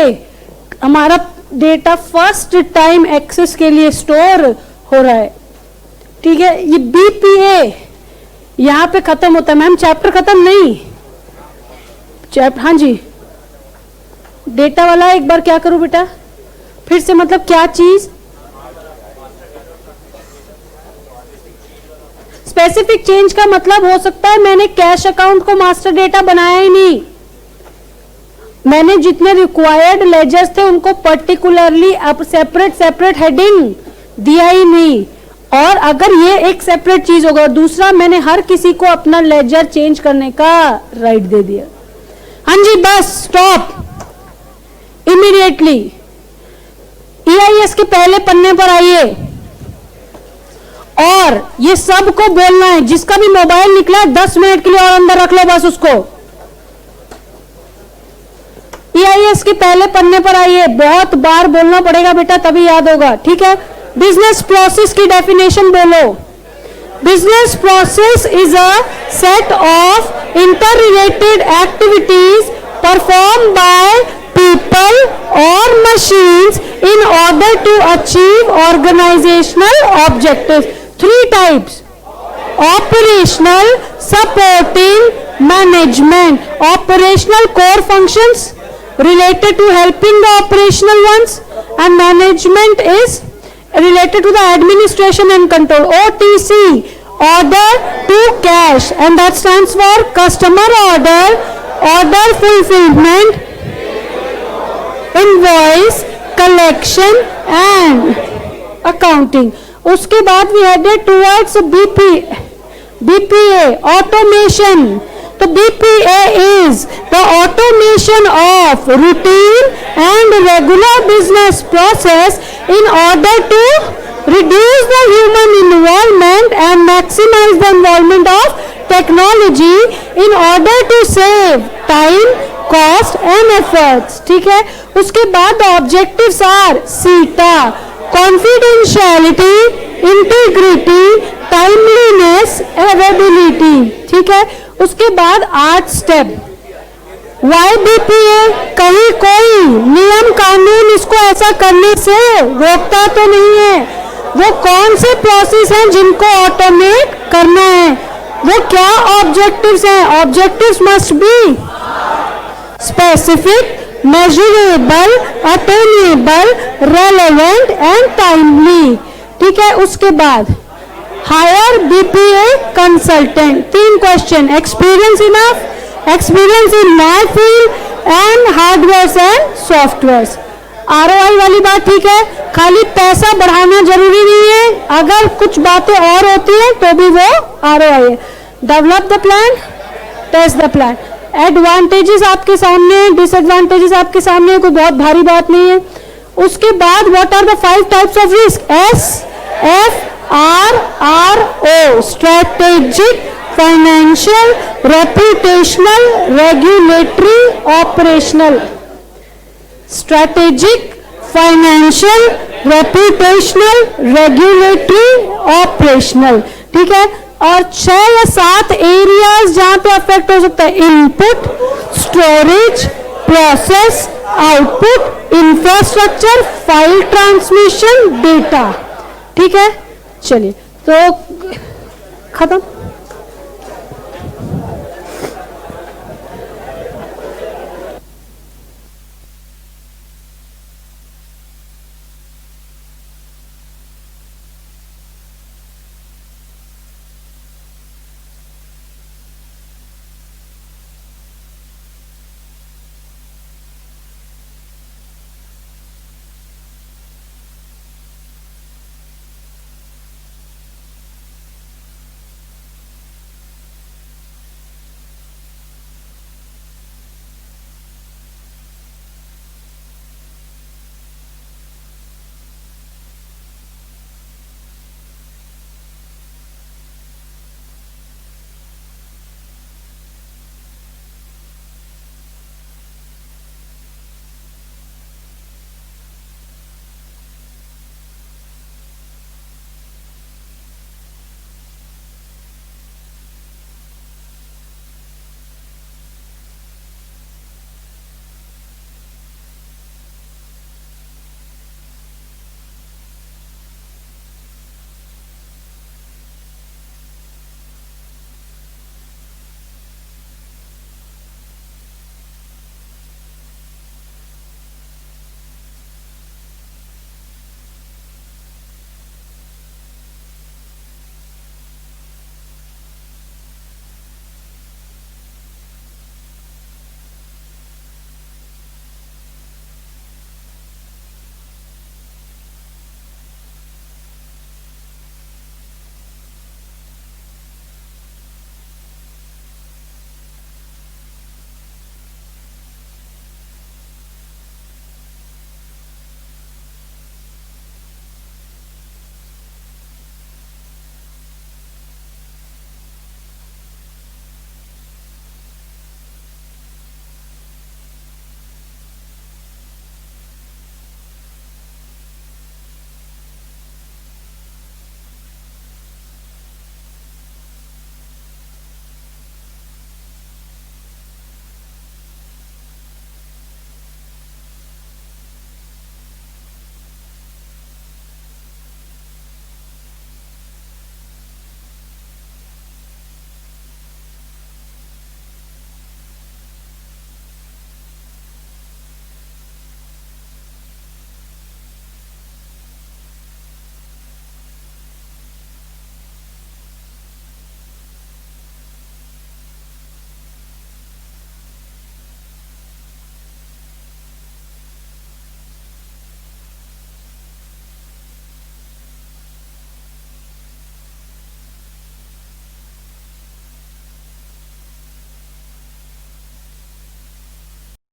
[SPEAKER 1] हमारा डेटा फर्स्ट टाइम एक्सेस के लिए स्टोर हो रहा है। ठीक है, ये बीपीए यहां पे खत्म होता है। मैम चैप्टर खत्म नहीं, हाँ जी, डेटा वाला एक बार क्या करूं बेटा, फिर से मतलब क्या चीज, स्पेसिफिक चेंज का मतलब हो सकता है मैंने कैश अकाउंट को मास्टर डेटा बनाया ही नहीं, मैंने जितने रिक्वायर्ड लेजर्स थे उनको पर्टिकुलरली अब सेपरेट हेडिंग दिया ही नहीं। और अगर ये एक सेपरेट चीज होगा, दूसरा मैंने हर किसी को अपना लेजर चेंज करने का राइट दे दिया। हाँ जी, बस स्टॉप इमीडिएटली। EIS के पहले पन्ने पर आइए और ये सबको बोलना है, जिसका भी मोबाइल निकला है 10 मिनट के लिए और अंदर रख लो बस उसको। EIS के पहले पन्ने पर आइए, बहुत बार बोलना पड़ेगा बेटा तभी याद होगा। ठीक है, बिजनेस प्रोसेस की डेफिनेशन बोलो। Business process is a set of interrelated activities perform by people or machines in order to achieve organizational objectives. 3 types: operational, supporting, management. Operational core functions related to helping the operational ones, and management is related to the administration and control. OTC, order to cash, and that stands for customer order, order fulfillment, invoice, collection and accounting. उसके बाद we headed towards BPA, automation. तो BPA is the automation of routine and regular business process in order to reduce the human involvement and maximize the involvement of technology in order to save time, cost and efforts. ठीक है, उसके बाद objectives are सीटा, confidentiality, integrity, timeliness, availability. ठीक है, उसके बाद 8 step. Y BPA, कहीं कोई नियम कानून इसको ऐसा करने से रोकता तो नहीं है। वो कौन से प्रोसेस हैं जिनको ऑटोमेट करना है, वो क्या ऑब्जेक्टिव्स हैं। Objectives must be specific, measurable, attainable, relevant and timely. ठीक है, उसके बाद hire BPA consultant. 3 question, experience enough, experience in my field and hardware and software. ROI वाली बात ठीक है, खाली पैसा बढ़ाना जरूरी नहीं है, अगर कुछ बातें और होती है तो भी वो ROI है। Develop the plan, test the plan. Advantages आपके सामने, डिसएडवांटेजेस आपके सामने, कोई बहुत भारी बात नहीं है। उसके बाद what are the 5 types of risk, SFRRO, strategic, financial, reputational, regulatory, operational. Strategic, financial, reputational, regulatory, operational. ठीक है, और 6 या 7 एरियाज जहां पे अफेक्ट हो सकता है, input, storage, process, output, infrastructure, file transmission, data. ठीक है, चलिए तो खत्म।